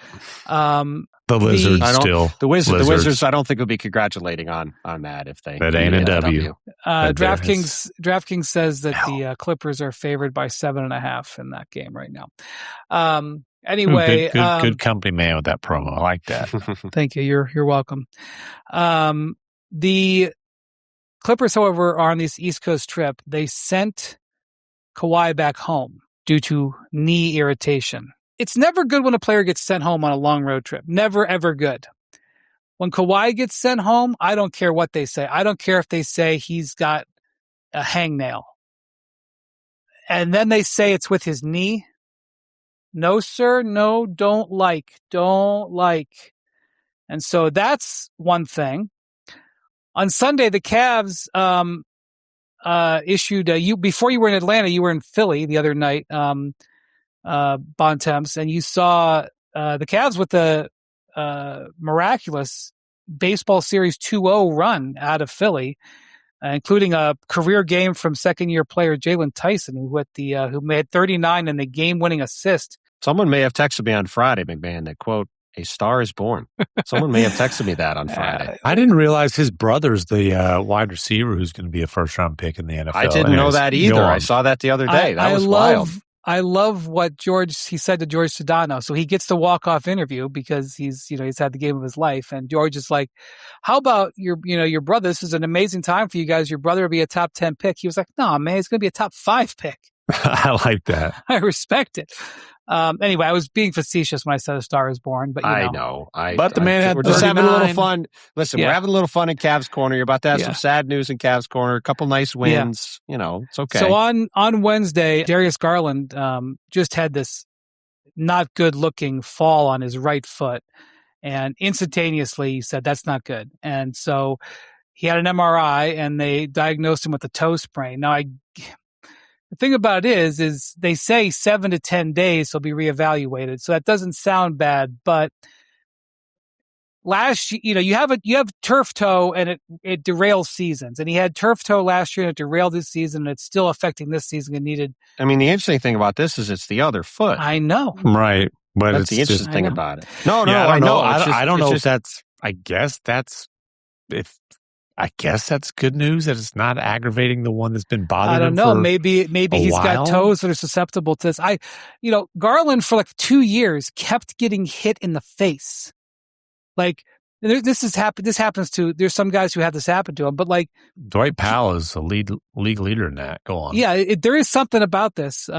The Lizards The Wizards, I don't think will be congratulating on that if they. That ain't a W. DraftKings says that the Clippers are favored by 7.5 in that game right now. Anyway, good company man with that promo. I like that. Thank you. You're welcome. The Clippers, however, are on this East Coast trip. They sent Kawhi back home due to knee irritation. It's never good when a player gets sent home on a long road trip. Never, ever good. When Kawhi gets sent home, I don't care what they say. I don't care if they say he's got a hangnail. And then they say it's with his knee. No, sir. No, don't like. And so that's one thing. On Sunday, the Cavs issued before you were in Atlanta, you were in Philly the other night, Bontemps, and you saw the Cavs with the miraculous baseball series 2-0 run out of Philly, including a career game from second-year player Jalen Tyson, who made 39 and the game-winning assist. Someone may have texted me on Friday, MacMahon, that quote, "A star is born." Someone may have texted me that on Friday. I didn't realize his brother's the wide receiver who's going to be a first-round pick in the NFL. I didn't know that either. I saw that the other day. That was wild. I love what he said to George Sedano. So he gets the walk-off interview because he's had the game of his life. And George is like, how about your brother? This is an amazing time for you guys. Your brother will be a top 10 pick. He was like, no, man, he's going to be a top 5 pick. I like that. I respect it. Anyway, I was being facetious when I said A Star Is Born, but I know. But the man had we're just having a little fun. Listen, Yeah. we're having a little fun in Cavs Corner. You're about to have some sad news in Cavs Corner. A couple nice wins. It's okay. So on Wednesday, Darius Garland just had this not good looking fall on his right foot, and instantaneously he said that's not good. And so he had an MRI, and they diagnosed him with a toe sprain. Now the thing about it is they say 7 to 10 days he'll be reevaluated. So that doesn't sound bad, but last year, you have turf toe and it derails seasons. And he had turf toe last year and it derailed his season, and it's still affecting this season. The interesting thing about this is it's the other foot. I know. Right. But that's the interesting thing about it. No, I know. I don't know if that's, I guess that's good news that it's not aggravating the one that's been bothering him. I don't know. Maybe he's got toes that are susceptible to this. Garland for like 2 years kept getting hit in the face. Like this happens to. There's some guys who have this happen to them, but like Dwight Powell is a league leader in that. Go on. Yeah, there is something about this.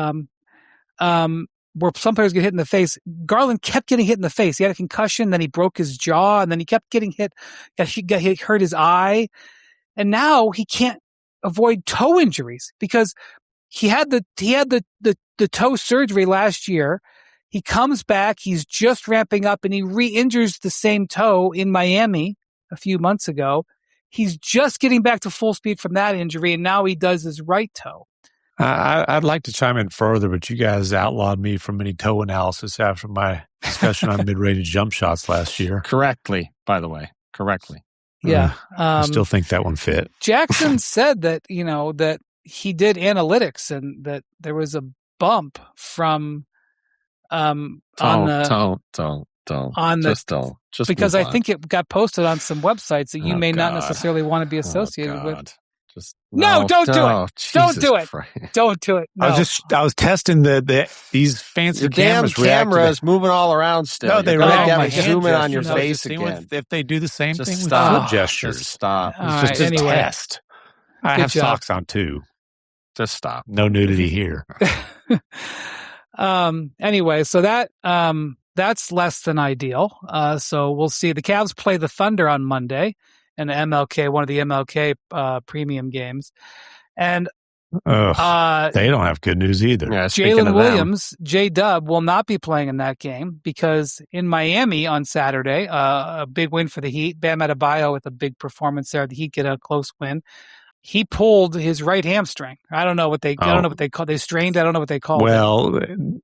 Where some players get hit in the face. Garland kept getting hit in the face. He had a concussion, then he broke his jaw, and then he kept getting hit. He hurt his eye, and now he can't avoid toe injuries because he had the toe surgery last year. He comes back, he's just ramping up, and he re-injures the same toe in Miami a few months ago. He's just getting back to full speed from that injury, and now he does his right toe. I'd like to chime in further, but you guys outlawed me from any toe analysis after my discussion on mid-range jump shots last year. Correctly, by the way. Correctly. Yeah. I still think that one fit. Jackson said that, that he did analytics and that there was a bump from because I think it got posted on some websites that you may not necessarily want to be associated with. Don't do it. Don't do it. Don't do it. No. I was testing these fancy cameras moving all around still. No, they react. Zoom in on your face again. If they do the same thing with foot gestures. Just stop. It's just a test. I have socks on too. Just stop. No nudity here. Anyway, so that's less than ideal. So we'll see. The Cavs play the Thunder on Monday. And one of the MLK premium games. And they don't have good news either. Yeah, Jalen Williams, J-Dub, will not be playing in that game because in Miami on Saturday, a big win for the Heat. Bam Adebayo with a big performance there. The Heat get a close win. He pulled his right hamstring. I don't know what they call. They strained. I don't know what they call. Well,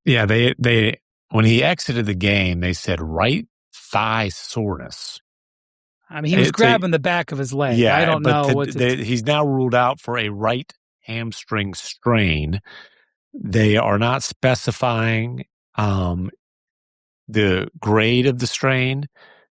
yeah, they when he exited the game, they said right thigh soreness. He was grabbing the back of his leg. Yeah, I don't know. He's now ruled out for a right hamstring strain. They are not specifying the grade of the strain.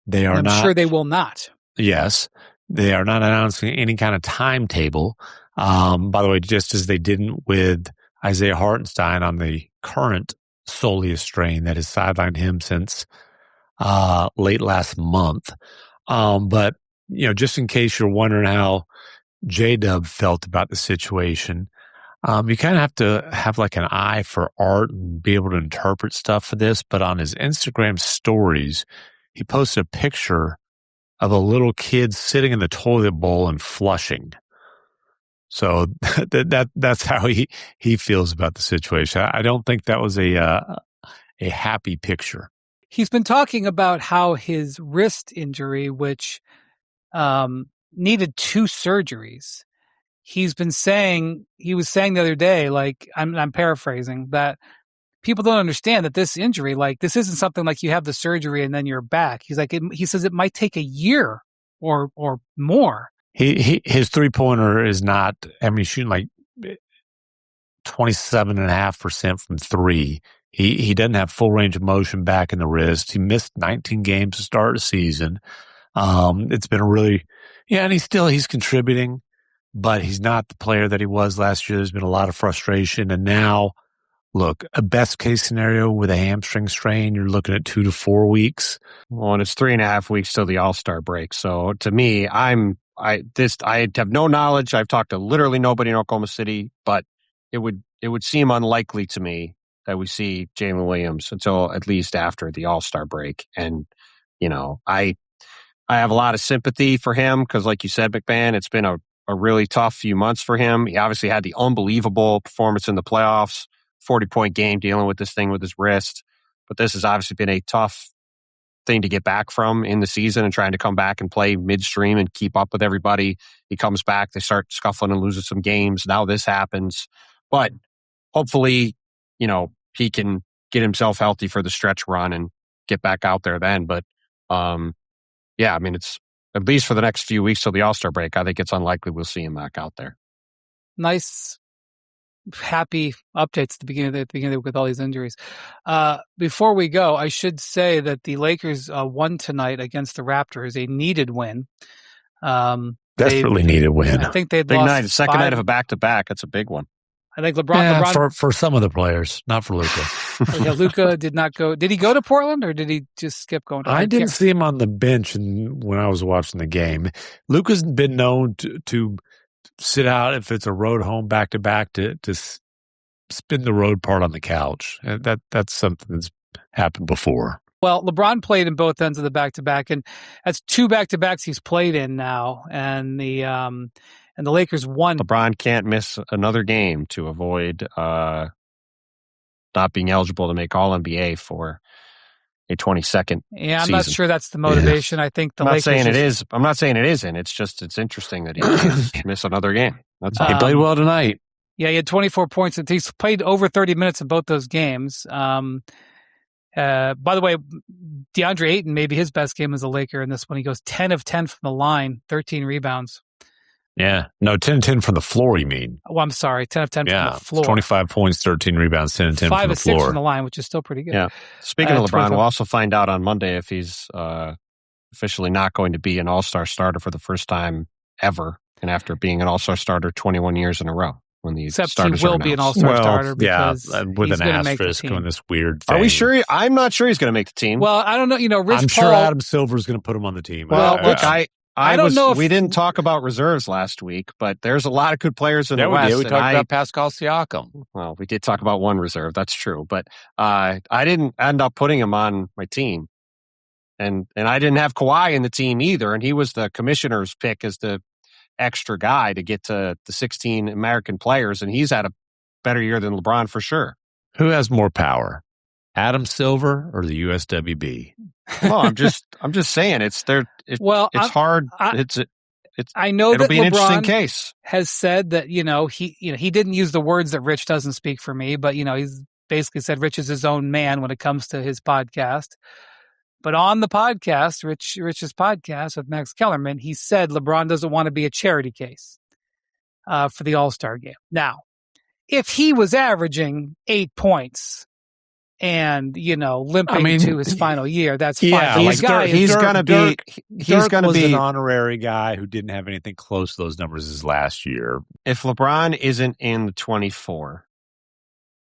I'm sure they will not. Yes. They are not announcing any kind of timetable. By the way, just as they didn't with Isaiah Hartenstein on the current soleus strain that has sidelined him since late last month. But, just in case you're wondering how J-Dub felt about the situation, you kind of have to have like an eye for art and be able to interpret stuff for this. But on his Instagram stories, he posted a picture of a little kid sitting in the toilet bowl and flushing. So that's how he feels about the situation. I don't think that was a happy picture. He's been talking about how his wrist injury, which needed 2 surgeries, he was saying the other day, like I'm paraphrasing, that people don't understand that this injury, like this isn't something like you have the surgery and then you're back. He's like, he says it might take a year or more. His 3-pointer is not. He's shooting like 27.5% from 3. He doesn't have full range of motion back in the wrist. He missed 19 games to start the season. It's been and he's contributing, but he's not the player that he was last year. There's been a lot of frustration. And now look, a best case scenario with a hamstring strain, you're looking at 2 to 4 weeks. Well, and it's 3.5 weeks till the All-Star break. So to me, I have no knowledge. I've talked to literally nobody in Oklahoma City, but it would seem unlikely to me that we see Jalen Williams until at least after the All-Star break. And, I have a lot of sympathy for him because, like you said, MacMahon, it's been a really tough few months for him. He obviously had the unbelievable performance in the playoffs, 40-point game dealing with this thing with his wrist. But this has obviously been a tough thing to get back from in the season and trying to come back and play midstream and keep up with everybody. He comes back, they start scuffling and losing some games. Now this happens. But hopefully, he can get himself healthy for the stretch run and get back out there then. But, it's at least for the next few weeks till the All-Star break. I think it's unlikely we'll see him back out there. Nice, happy updates at the beginning of the week with all these injuries. Before we go, I should say that the Lakers won tonight against the Raptors, a needed win. Desperately needed win. I think they'd big lost night, second night of a back-to-back. That's a big one. I think LeBron for some of the players, not for Luka. Luka did not go. Did he go to Portland or did he just skip going? I didn't see him on the bench when I was watching the game. Luka's been known to sit out if it's a road home back-to-back to spin the road part on the couch. That's something that's happened before. Well, LeBron played in both ends of the back-to-back, and that's 2 back-to-backs he's played in now, and the Lakers won. LeBron can't miss another game to avoid not being eligible to make All-NBA for a 22nd Yeah, I'm season. not sure that's the motivation. I think I'm not saying it is. I'm not saying it isn't. It's interesting that he can't miss another game. That's he played well tonight. Yeah, he had 24 points. He's played over 30 minutes in both those games. By the way, DeAndre Ayton, maybe his best game as a Laker in this one. He goes 10 of 10 from the line, 13 rebounds. Yeah. No, 10-10 from the floor, you mean? Oh, I'm sorry. 10 of 10 from the floor. 25 points, 13 rebounds, 10 and 10 from the floor. 5 of 6 from the line, which is still pretty good. Yeah. Speaking of LeBron, we'll also find out on Monday if he's officially not going to be an All-Star starter for the first time ever, and after being an All-Star starter 21 years in a row. When the Except starters he will be an All-Star starter because with he's an going to make the asterisk team. on this weird thing. Are we sure? I'm not sure he's going to make the team. Well, I don't know. Rich I'm Paul, sure Adam Silver's going to put him on the team. Well, I don't know if we if- didn't talk about reserves last week, but there's a lot of good players in the West. we did. We talked about Pascal Siakam. Well, we did talk about one reserve. That's true, but I didn't end up putting him on my team, and I didn't have Kawhi in the team either. And he was the commissioner's pick as the extra guy to get to the 16 American players, and he's had a better year than LeBron for sure. Who has more power, Adam Silver or the USWB? Well, I'm just saying it's hard. I know it'll that be an interesting LeBron case. has said that he didn't use the words that Rich doesn't speak for me, but he's basically said Rich is his own man when it comes to his podcast. But on the podcast, Rich's podcast with Max Kellerman, he said LeBron doesn't want to be a charity case for the All-Star game. Now, if he was averaging 8 points and limping to his final year, that's fine. Yeah, He's going to be an honorary guy who didn't have anything close to those numbers as last year. If LeBron isn't in the 24,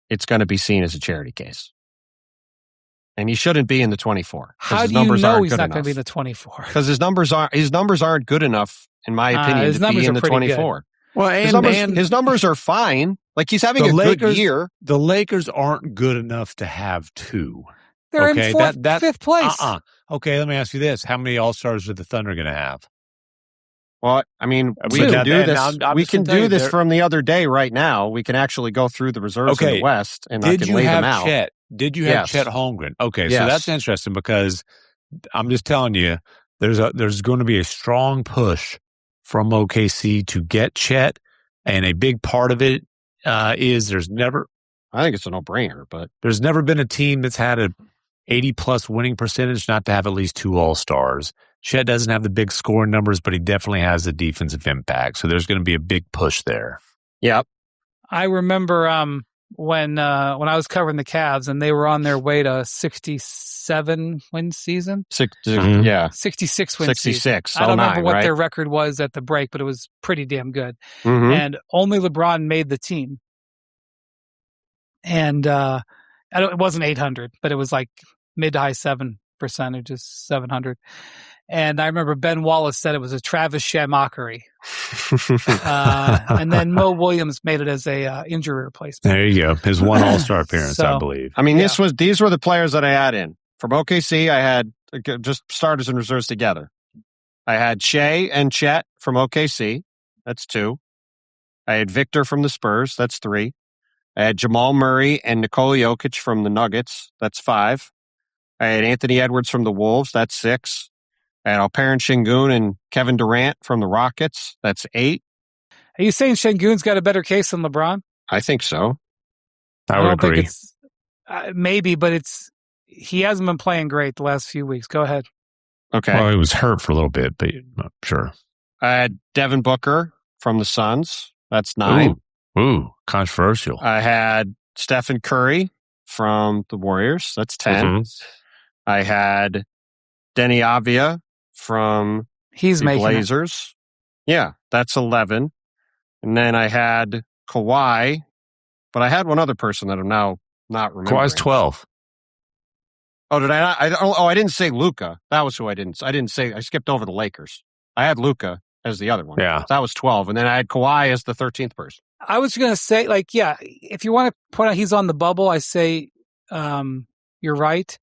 it's going to be seen as a charity case. And he shouldn't be in the 24. How do you know he's not going to be in the 24? Because his numbers aren't good enough, in my opinion, to be in the 24. Good. Well, his numbers are fine. Like he's having good year. The Lakers aren't good enough to have two. They're in fifth place. Okay, let me ask you this: how many All-Stars are the Thunder going to have? Well, I mean, we can do this. We can do this from the other day. Right now, we can actually go through the reserves in the West, and I can lay them out. Did you have Chet Holmgren? Okay, so that's interesting because I'm just telling you, there's going to be a strong push from OKC to get Chet, and a big part of it is I think it's a no-brainer, but there's never been a team that's had a 80-plus winning percentage not to have at least two All-Stars. Chet doesn't have the big scoring numbers, but he definitely has the defensive impact, so there's going to be a big push there. Yep. I remember when I was covering the Cavs and they were on their way to 67 win season. 66 win 66. season. I don't remember what their record was at the break, but it was pretty damn good. Mm-hmm. And only LeBron made the team. And it wasn't 800, but it was like mid to high 7%, 700. And I remember Ben Wallace said it was a Travis Shamockery. And then Mo Williams made it as a injury replacement. There you go. His one All-Star appearance, I believe. I mean, these were the players that I had in. From OKC, I had just starters and reserves together. I had Shea and Chet from OKC. That's 2. I had Victor from the Spurs. That's 3. I had Jamal Murray and Nikola Jokic from the Nuggets. That's 5. I had Anthony Edwards from the Wolves. That's 6. I had Alperen Şengün and Kevin Durant from the Rockets. That's 8. Are you saying Şengün's got a better case than LeBron? I think so. I would agree. Think it's, maybe, but he hasn't been playing great the last few weeks. Go ahead. Okay. Well, he was hurt for a little bit, but sure. I had Devin Booker from the Suns. That's 9. Ooh, controversial. I had Stephen Curry from the Warriors. That's 10. Mm-hmm. I had Denny Avdia from the Blazers. Yeah, that's 11. And then I had Kawhi, but I had one other person that I'm now not remembering. Kawhi's 12. Oh, did I not? I didn't say Luka. That was who I didn't say. I skipped over the Lakers. I had Luka as the other one. Yeah. That was 12. And then I had Kawhi as the 13th person. I was going to say, if you want to point out he's on the bubble, I say you're right.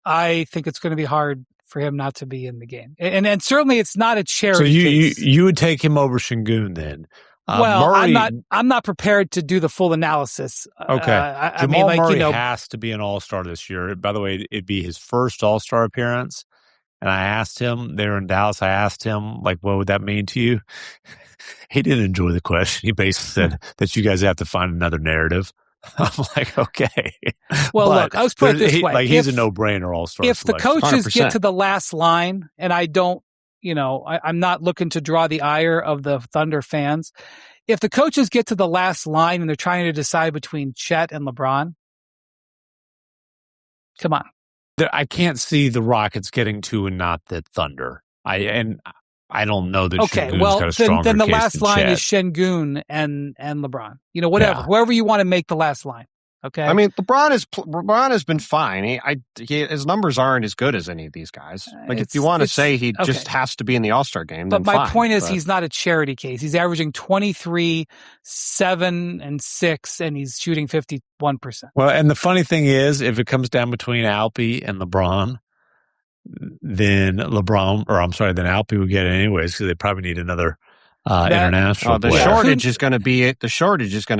I think it's going to be hard for him not to be in the game. And certainly it's not a charity case. You would take him over Şengün then. Murray, I'm not prepared to do the full analysis. Okay. Jamal Murray has to be an All-Star this year. By the way, it'd be his first All-Star appearance. And I asked him, they were in Dallas, what would that mean to you? He didn't enjoy the question. He basically said that you guys have to find another narrative. I'm like, okay. Well, look, I was put it this way. He's a no-brainer All-Star. If the coaches 100%. get to the last line, and I don't, I'm not looking to draw the ire of the Thunder fans. If the coaches get to the last line and they're trying to decide between Chet and LeBron, come on. I can't see the Rockets getting 2 and not the Thunder. I don't know that Şengün's got a stronger then the case last than line Chet. is Şengün and LeBron. Whatever. Whoever you want to make the last line. Okay. I mean, LeBron has been fine. His numbers aren't as good as any of these guys. If you want to say he just has to be in the All-Star game, but then my point is he's not a charity case. He's averaging 23, 7, and 6, and he's shooting 51%. Well, and the funny thing is, if it comes down between Alpi and LeBron, then Alpi would get it anyways because they probably need another international. The shortage is going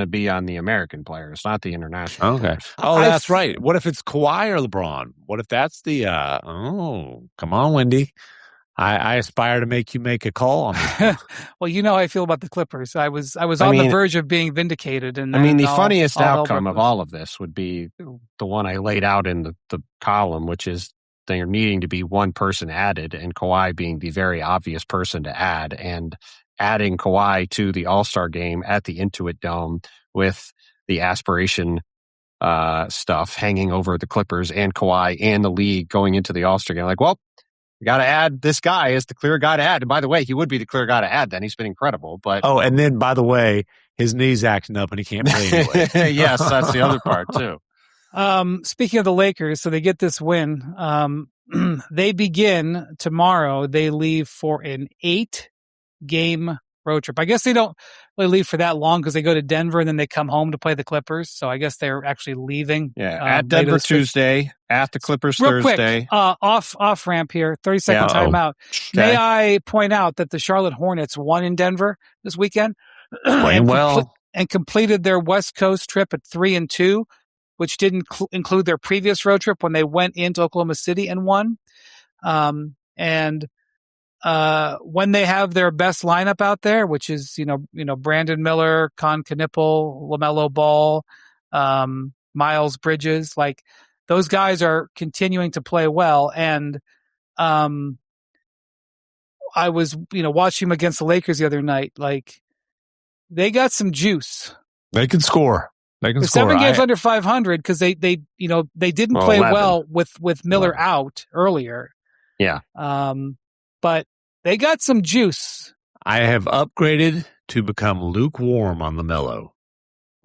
to be on the American players, not the international. Okay. players. Oh, that's right. What if it's Kawhi or LeBron? What if that's the? Come on, Wendy. I aspire to make you make a call on this. Well, you know how I feel about the Clippers. I was on the verge of being vindicated. And the funniest outcome of all of this would be the one I laid out in the column, which is there needing to be one person added, and Kawhi being the very obvious person to add, and adding Kawhi to the All-Star game at the Intuit Dome with the aspiration stuff hanging over the Clippers and Kawhi and the league going into the All-Star game. We got to add this guy as the clear guy to add. And by the way, he would be the clear guy to add then. He's been incredible. But and then, by the way, his knee's acting up and he can't play anyway. Yes, that's the other part, too. Speaking of the Lakers, so they get this win. They begin tomorrow. They leave for an 8-game road trip. I guess they don't really leave for that long because they go to Denver and then they come home to play the Clippers. So I guess they're actually leaving. Yeah, at Denver Tuesday, at the Clippers Real Thursday. Quick, off ramp here, 30-second timeout. Okay. May I point out that the Charlotte Hornets won in Denver this weekend and completed their West Coast trip at 3-2, which didn't include their previous road trip when they went into Oklahoma City and won. When they have their best lineup out there, which is, Brandon Miller, Con Knipple, LaMelo Ball, Miles Bridges, those guys are continuing to play well. And, I was, watching them against the Lakers the other night. They got some juice. They can score. They're 7 games under 500 because they didn't play 11. well with Miller out earlier. Yeah. But they got some juice. I have upgraded to become lukewarm on LaMelo.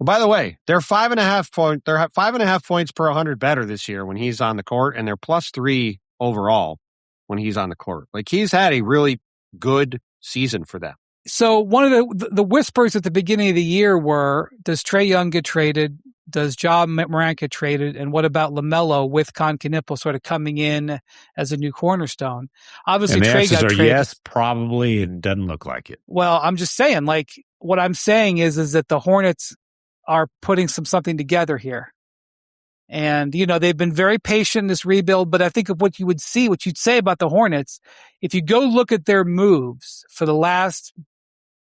By the way, they're 5.5 points per 100 better this year when he's on the court, and they're +3 overall when he's on the court. Like, he's had a really good season for them. So one of the whispers at the beginning of the year were, does Trae Young get traded? Does Ja Morant get traded? And what about LaMelo with Concanipo sort of coming in as a new cornerstone? Obviously, and the Trae got answers are traded. yes, probably, and doesn't look like it. Well, I'm just saying, like, what I'm saying is that the Hornets are putting something together here. And, you know, they've been very patient in this rebuild, but I think of what you'd say about the Hornets, if you go look at their moves for the last,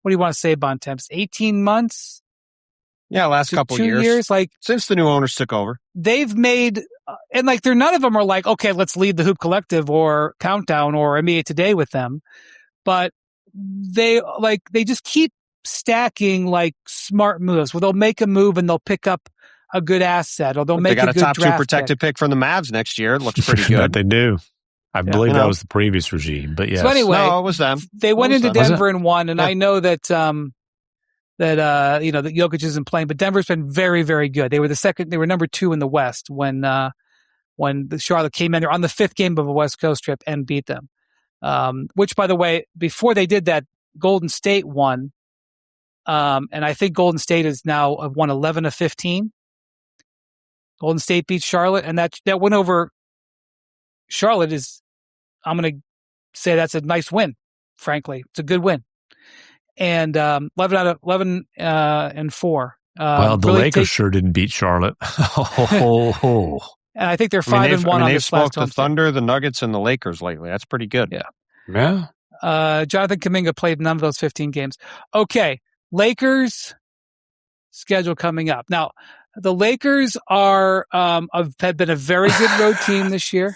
what do you want to say, Bontemps, 18 months? Yeah, last couple 2 years. Like, since the new owners took over. They've made, and like, none of them are like, okay, let's lead the Hoop Collective or Countdown or NBA Today with them. But they just keep stacking like smart moves where they'll make a move and they'll pick up a good asset, or they'll make a good draft. They got a top 2 protected pick from the Mavs next year. It looks pretty good. But they do. I believe that was the previous regime, but yes. So anyway, no, it was them. They went into Denver and won, and I know that that Jokic isn't playing, but Denver's been very, very good. They were number 2 in the West when the Charlotte came in there on the 5th game of a West Coast trip and beat them. Which, by the way, before they did that, Golden State won. And I think Golden State is now won 11 of 15. Golden State beat Charlotte, and that win over Charlotte is, I'm going to say that's a nice win. Frankly, it's a good win. And 11 and 4. Well, the really Lakers sure didn't beat Charlotte. And I think they're 5-1 on this last the Thunder, the Nuggets, and the Lakers lately. That's pretty good. Yeah. Jonathan Kuminga played none of those 15 games. Okay, Lakers schedule coming up. Now, the Lakers have been a very good road team this year.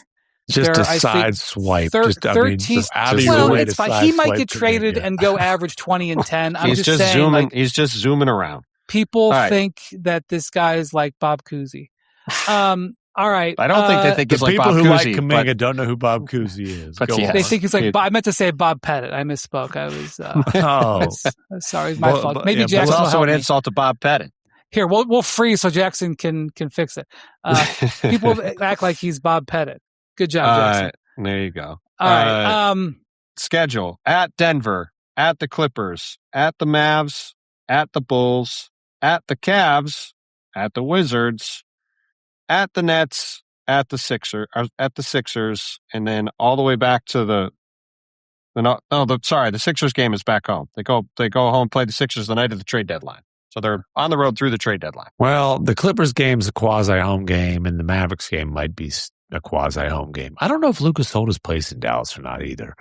Just a side swipe. 13. Well, it's fine. He might get traded and go average 20 and 10. He's just zooming around. People think that this guy is like Bob Cousy. All right. I don't think they think he's like Bob Cousy. People who like Kuminga don't know who Bob Cousy is. They think he's like, I meant to say Bob Pettit. I misspoke. I was, sorry, it's my fault. Maybe Jackson will help me. Also an insult to Bob Pettit. Here, we'll freeze so Jackson can fix it. People act like he's Bob Pettit. Good job, Jackson. There you go. All right. Schedule: at Denver, at the Clippers, at the Mavs, at the Bulls, at the Cavs, at the Wizards, at the Nets, at the Sixers, and then all the way back to the Sixers game is back home. They go home, play the Sixers the night of the trade deadline. So they're on the road through the trade deadline. Well, the Clippers game's a quasi-home game, and the Mavericks game might be a quasi-home game. I don't know if Lucas sold his place in Dallas or not either.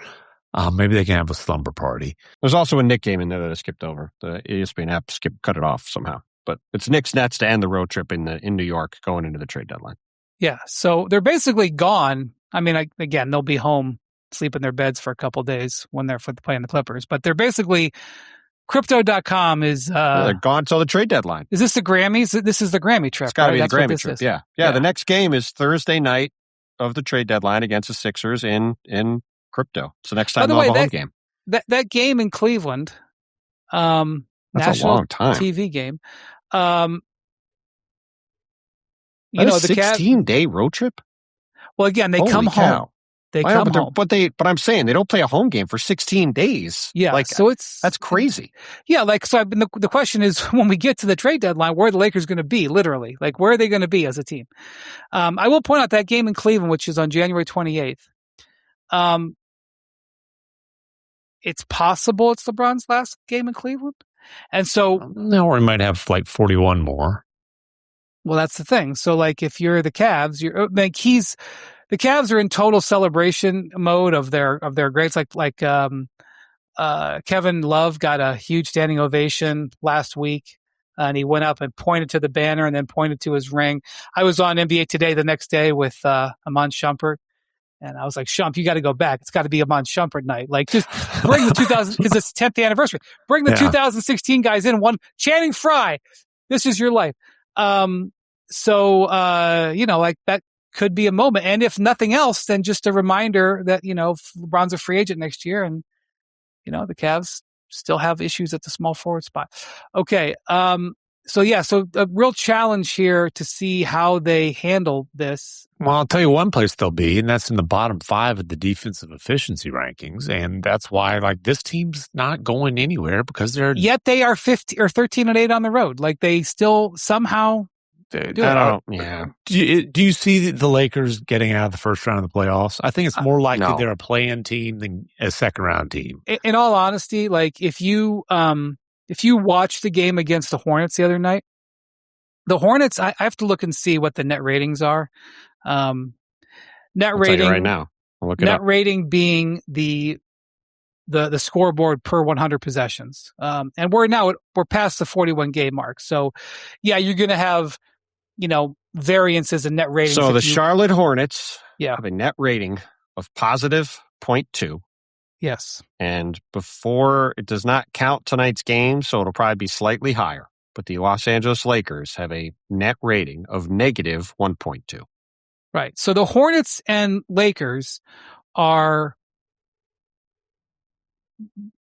Maybe they can have a slumber party. There's also a Knicks game in there that I skipped over. The ESPN app cut it off somehow. But it's Knicks Nets to end the road trip in New York going into the trade deadline. Yeah, so they're basically gone. I mean, again, they'll be home, sleep in their beds for a couple of days when they're playing the Clippers. But they're basically... Crypto.com is... they're gone till the trade deadline. Is this the Grammys? This is the Grammy trip, It's got to right? be the Grammy trip, yeah. The next game is Thursday night of the trade deadline against the Sixers in crypto. It's the next time they'll have a home game. That game in Cleveland, that's national a long time. TV game. The 16-day road trip? Well, again, they Holy come cow. home. They come home. But I'm saying they don't play a home game for 16 days. Yeah, so that's crazy. Yeah, the question is, when we get to the trade deadline, where are the Lakers going to be, literally? Like, where are they going to be as a team? I will point out that game in Cleveland, which is on January 28th. It's possible it's LeBron's last game in Cleveland. And so... No, or he might have like 41 more. Well, that's the thing. So, like, if you're the Cavs, the Cavs are in total celebration mode of their greats. Like Kevin Love got a huge standing ovation last week, and he went up and pointed to the banner and then pointed to his ring. I was on NBA Today the next day with Amon Shumpert, and I was like, Shump, you got to go back. It's got to be Amon Shumpert night. Like, just bring the 2000 because it's 10th anniversary. Bring the 2016 guys in. Channing Frye. This is your life. Like that could be a moment. And if nothing else, then just a reminder that, LeBron's a free agent next year and, the Cavs still have issues at the small forward spot. Okay. So a real challenge here to see how they handle this. Well, I'll tell you one place they'll be, and that's in the bottom 5 of the defensive efficiency rankings. And that's why, like, this team's not going anywhere because yet they are 13-8 on the road. Like, they still somehow do it. Do you see the Lakers getting out of the first round of the playoffs? I think it's more likely they're a play-in team than a second-round team. In all honesty, like, if you watch the game against the Hornets the other night, the Hornets, I have to look and see what the net ratings are. Net I'll rating tell you right now. I'll look it net up. rating being the scoreboard per 100 possessions. And we're past the 41 game mark. So yeah, you're going to have, variances in net ratings. So the Charlotte Hornets Yeah. have a net rating of positive 0.2. Yes. And before, it does not count tonight's game, so it'll probably be slightly higher. But the Los Angeles Lakers have a net rating of negative 1.2. Right. So the Hornets and Lakers are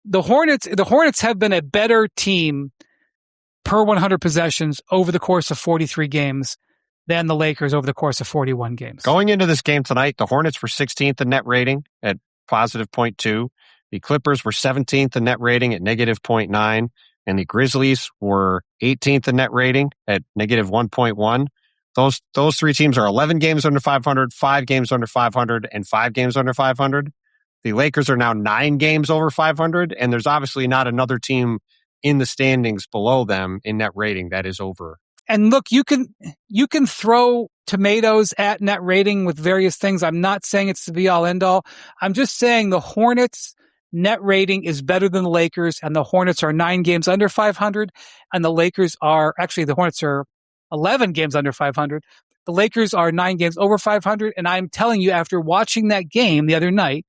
the Hornets have been a better team per 100 possessions over the course of 43 games than the Lakers over the course of 41 games. Going into this game tonight, the Hornets were 16th in net rating at positive 0.2. The Clippers were 17th in net rating at negative 0.9. And the Grizzlies were 18th in net rating at negative 1.1. Those three teams are 11 games under 500, 5 games under 500, and 5 games under 500. The Lakers are now 9 games over 500, and there's obviously not another team in the standings below them in net rating that is over. And look, you can throw tomatoes at net rating with various things. I'm not saying it's the be all end all. I'm just saying the Hornets net rating is better than the Lakers, and the Hornets are 9 games under 500, and the Hornets are 11 games under 500. The Lakers are 9 games over 500, and I'm telling you, after watching that game the other night,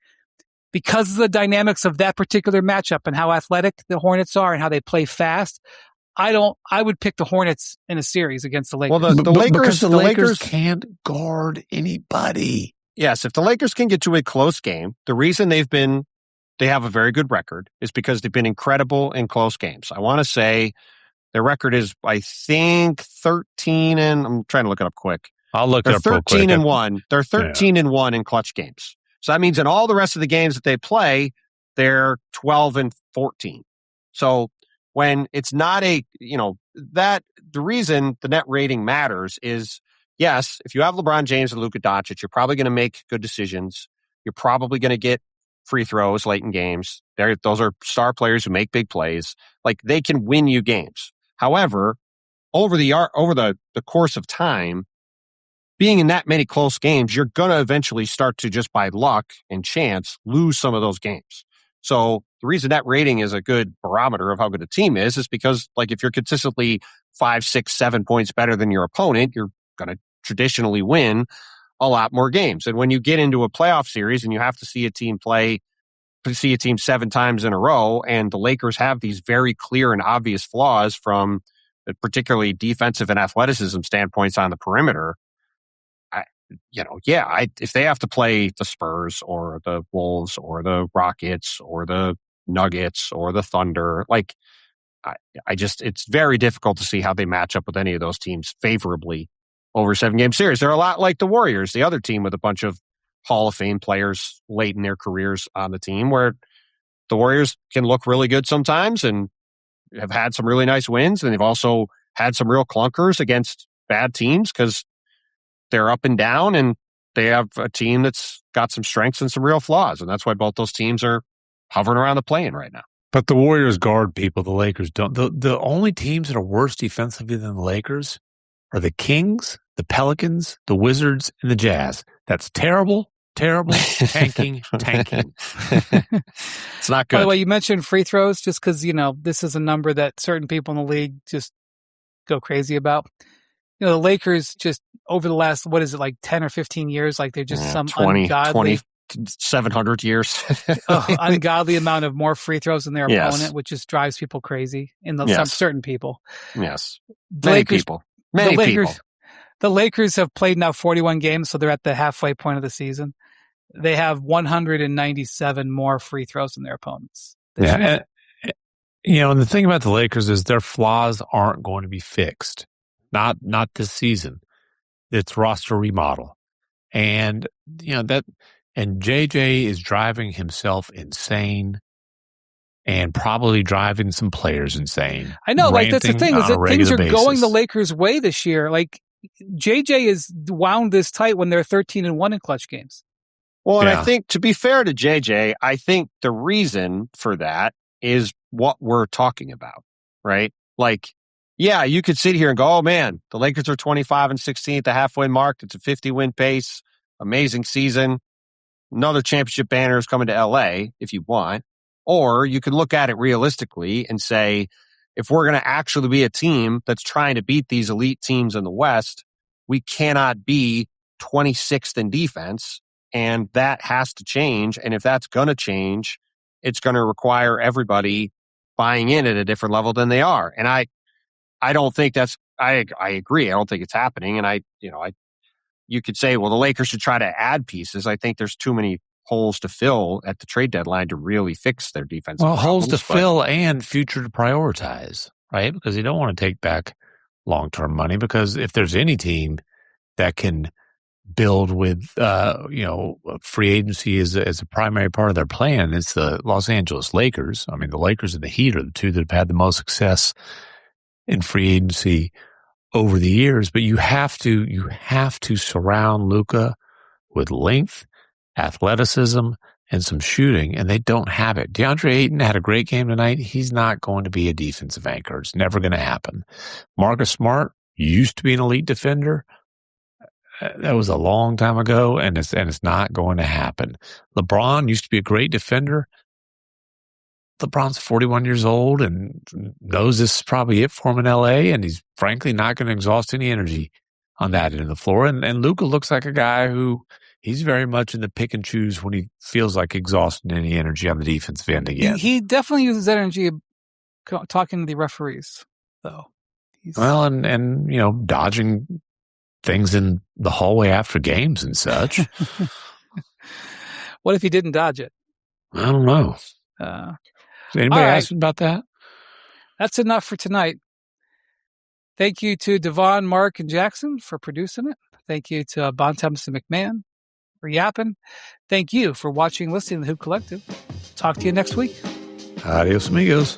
because of the dynamics of that particular matchup and how athletic the Hornets are and how they play fast, I would pick the Hornets in a series against the Lakers. Well, because the Lakers can't guard anybody. Yes, if the Lakers can get to a close game, the reason they have a very good record is because they've been incredible in close games. I want to say their record is, I think, 13 and I'm trying to look it up quick. I'll look it up real quick. 13 and 1. They're 13 and 1 in clutch games. So that means in all the rest of the games that they play, they're 12 and 14. So when it's not the reason the net rating matters is, yes, if you have LeBron James and Luka Doncic, you're probably going to make good decisions. You're probably going to get free throws late in games. Those are star players who make big plays. Like, they can win you games. However, over the course of time, being in that many close games, you're going to eventually start to, just by luck and chance, lose some of those games. So the reason that rating is a good barometer of how good a team is because, like, if you're consistently 5, 6, 7 points better than your opponent, you're going to traditionally win a lot more games. And when you get into a playoff series and you have to see a team 7 times in a row, and the Lakers have these very clear and obvious flaws from particularly defensive and athleticism standpoints on the perimeter, if they have to play the Spurs or the Wolves or the Rockets or the Nuggets or the Thunder, it's very difficult to see how they match up with any of those teams favorably over a 7-game series. They're a lot like the Warriors, the other team with a bunch of Hall of Fame players late in their careers on the team, where the Warriors can look really good sometimes and have had some really nice wins. And they've also had some real clunkers against bad teams because they're up and down, and they have a team that's got some strengths and some real flaws. And that's why both those teams are hovering around the play-in right now. But the Warriors guard people. The Lakers don't. The only teams that are worse defensively than the Lakers are the Kings, the Pelicans, the Wizards, and the Jazz. That's terrible, tanking. It's not good. By the way, you mentioned free throws just because, this is a number that certain people in the league just go crazy about. The Lakers just over the last, 10 or 15 years, they're just some 700 years. Ungodly amount of more free throws than their opponent, which just drives people crazy some certain people. Yes. Many people. The Lakers have played now 41 games, so they're at the halfway point of the season. They have 197 more free throws than their opponents. Yeah. And the thing about the Lakers is their flaws aren't going to be fixed. Not this season. It's roster remodel. And, and JJ is driving himself insane and probably driving some players insane. I know, like that's the thing is that things are going the basis. Lakers' way this year. Like JJ is wound this tight when they're 13-1 in clutch games. Well, and I think to be fair to JJ, I think the reason for that is what we're talking about, right? Like, yeah, you could sit here and go, oh man, the Lakers are 25-16 at the halfway mark. It's a 50-win pace. Amazing season. Another championship banner is coming to LA if you want. Or you can look at it realistically and say, if we're going to actually be a team that's trying to beat these elite teams in the West, we cannot be 26th in defense. And that has to change. And if that's going to change, it's going to require everybody buying in at a different level than they are. And I don't think that's, I agree. I don't think it's happening. And you could say, well, the Lakers should try to add pieces. I think there's too many holes to fill at the trade deadline to really fix their defense. Well, holes to fill and future to prioritize, right? Because you don't want to take back long-term money, because if there's any team that can build with, free agency as a primary part of their plan, it's the Los Angeles Lakers. I mean, the Lakers and the Heat are the two that have had the most success in free agency over the years. But you have to surround Luka with length, athleticism, and some shooting, and they don't have it. DeAndre Ayton had a great game tonight. He's not going to be a defensive anchor. It's never going to happen. Marcus Smart used to be an elite defender. That was a long time ago, and it's not going to happen. LeBron used to be a great defender. LeBron's 41 years old and knows this is probably it for him in LA, and he's frankly not going to exhaust any energy on that end of the floor. And Luka looks like a guy who he's very much in the pick and choose when he feels like exhausting any energy on the defensive end again. He definitely uses energy talking to the referees, though. And dodging things in the hallway after games and such. What if he didn't dodge it? I don't know. Anybody ask about that? That's enough for tonight. Thank you to Devon, Mark, and Jackson for producing it. Thank you to Bontemps and MacMahon for yapping. Thank you for watching and listening to the Hoop Collective. Talk to you next week. Adios, amigos.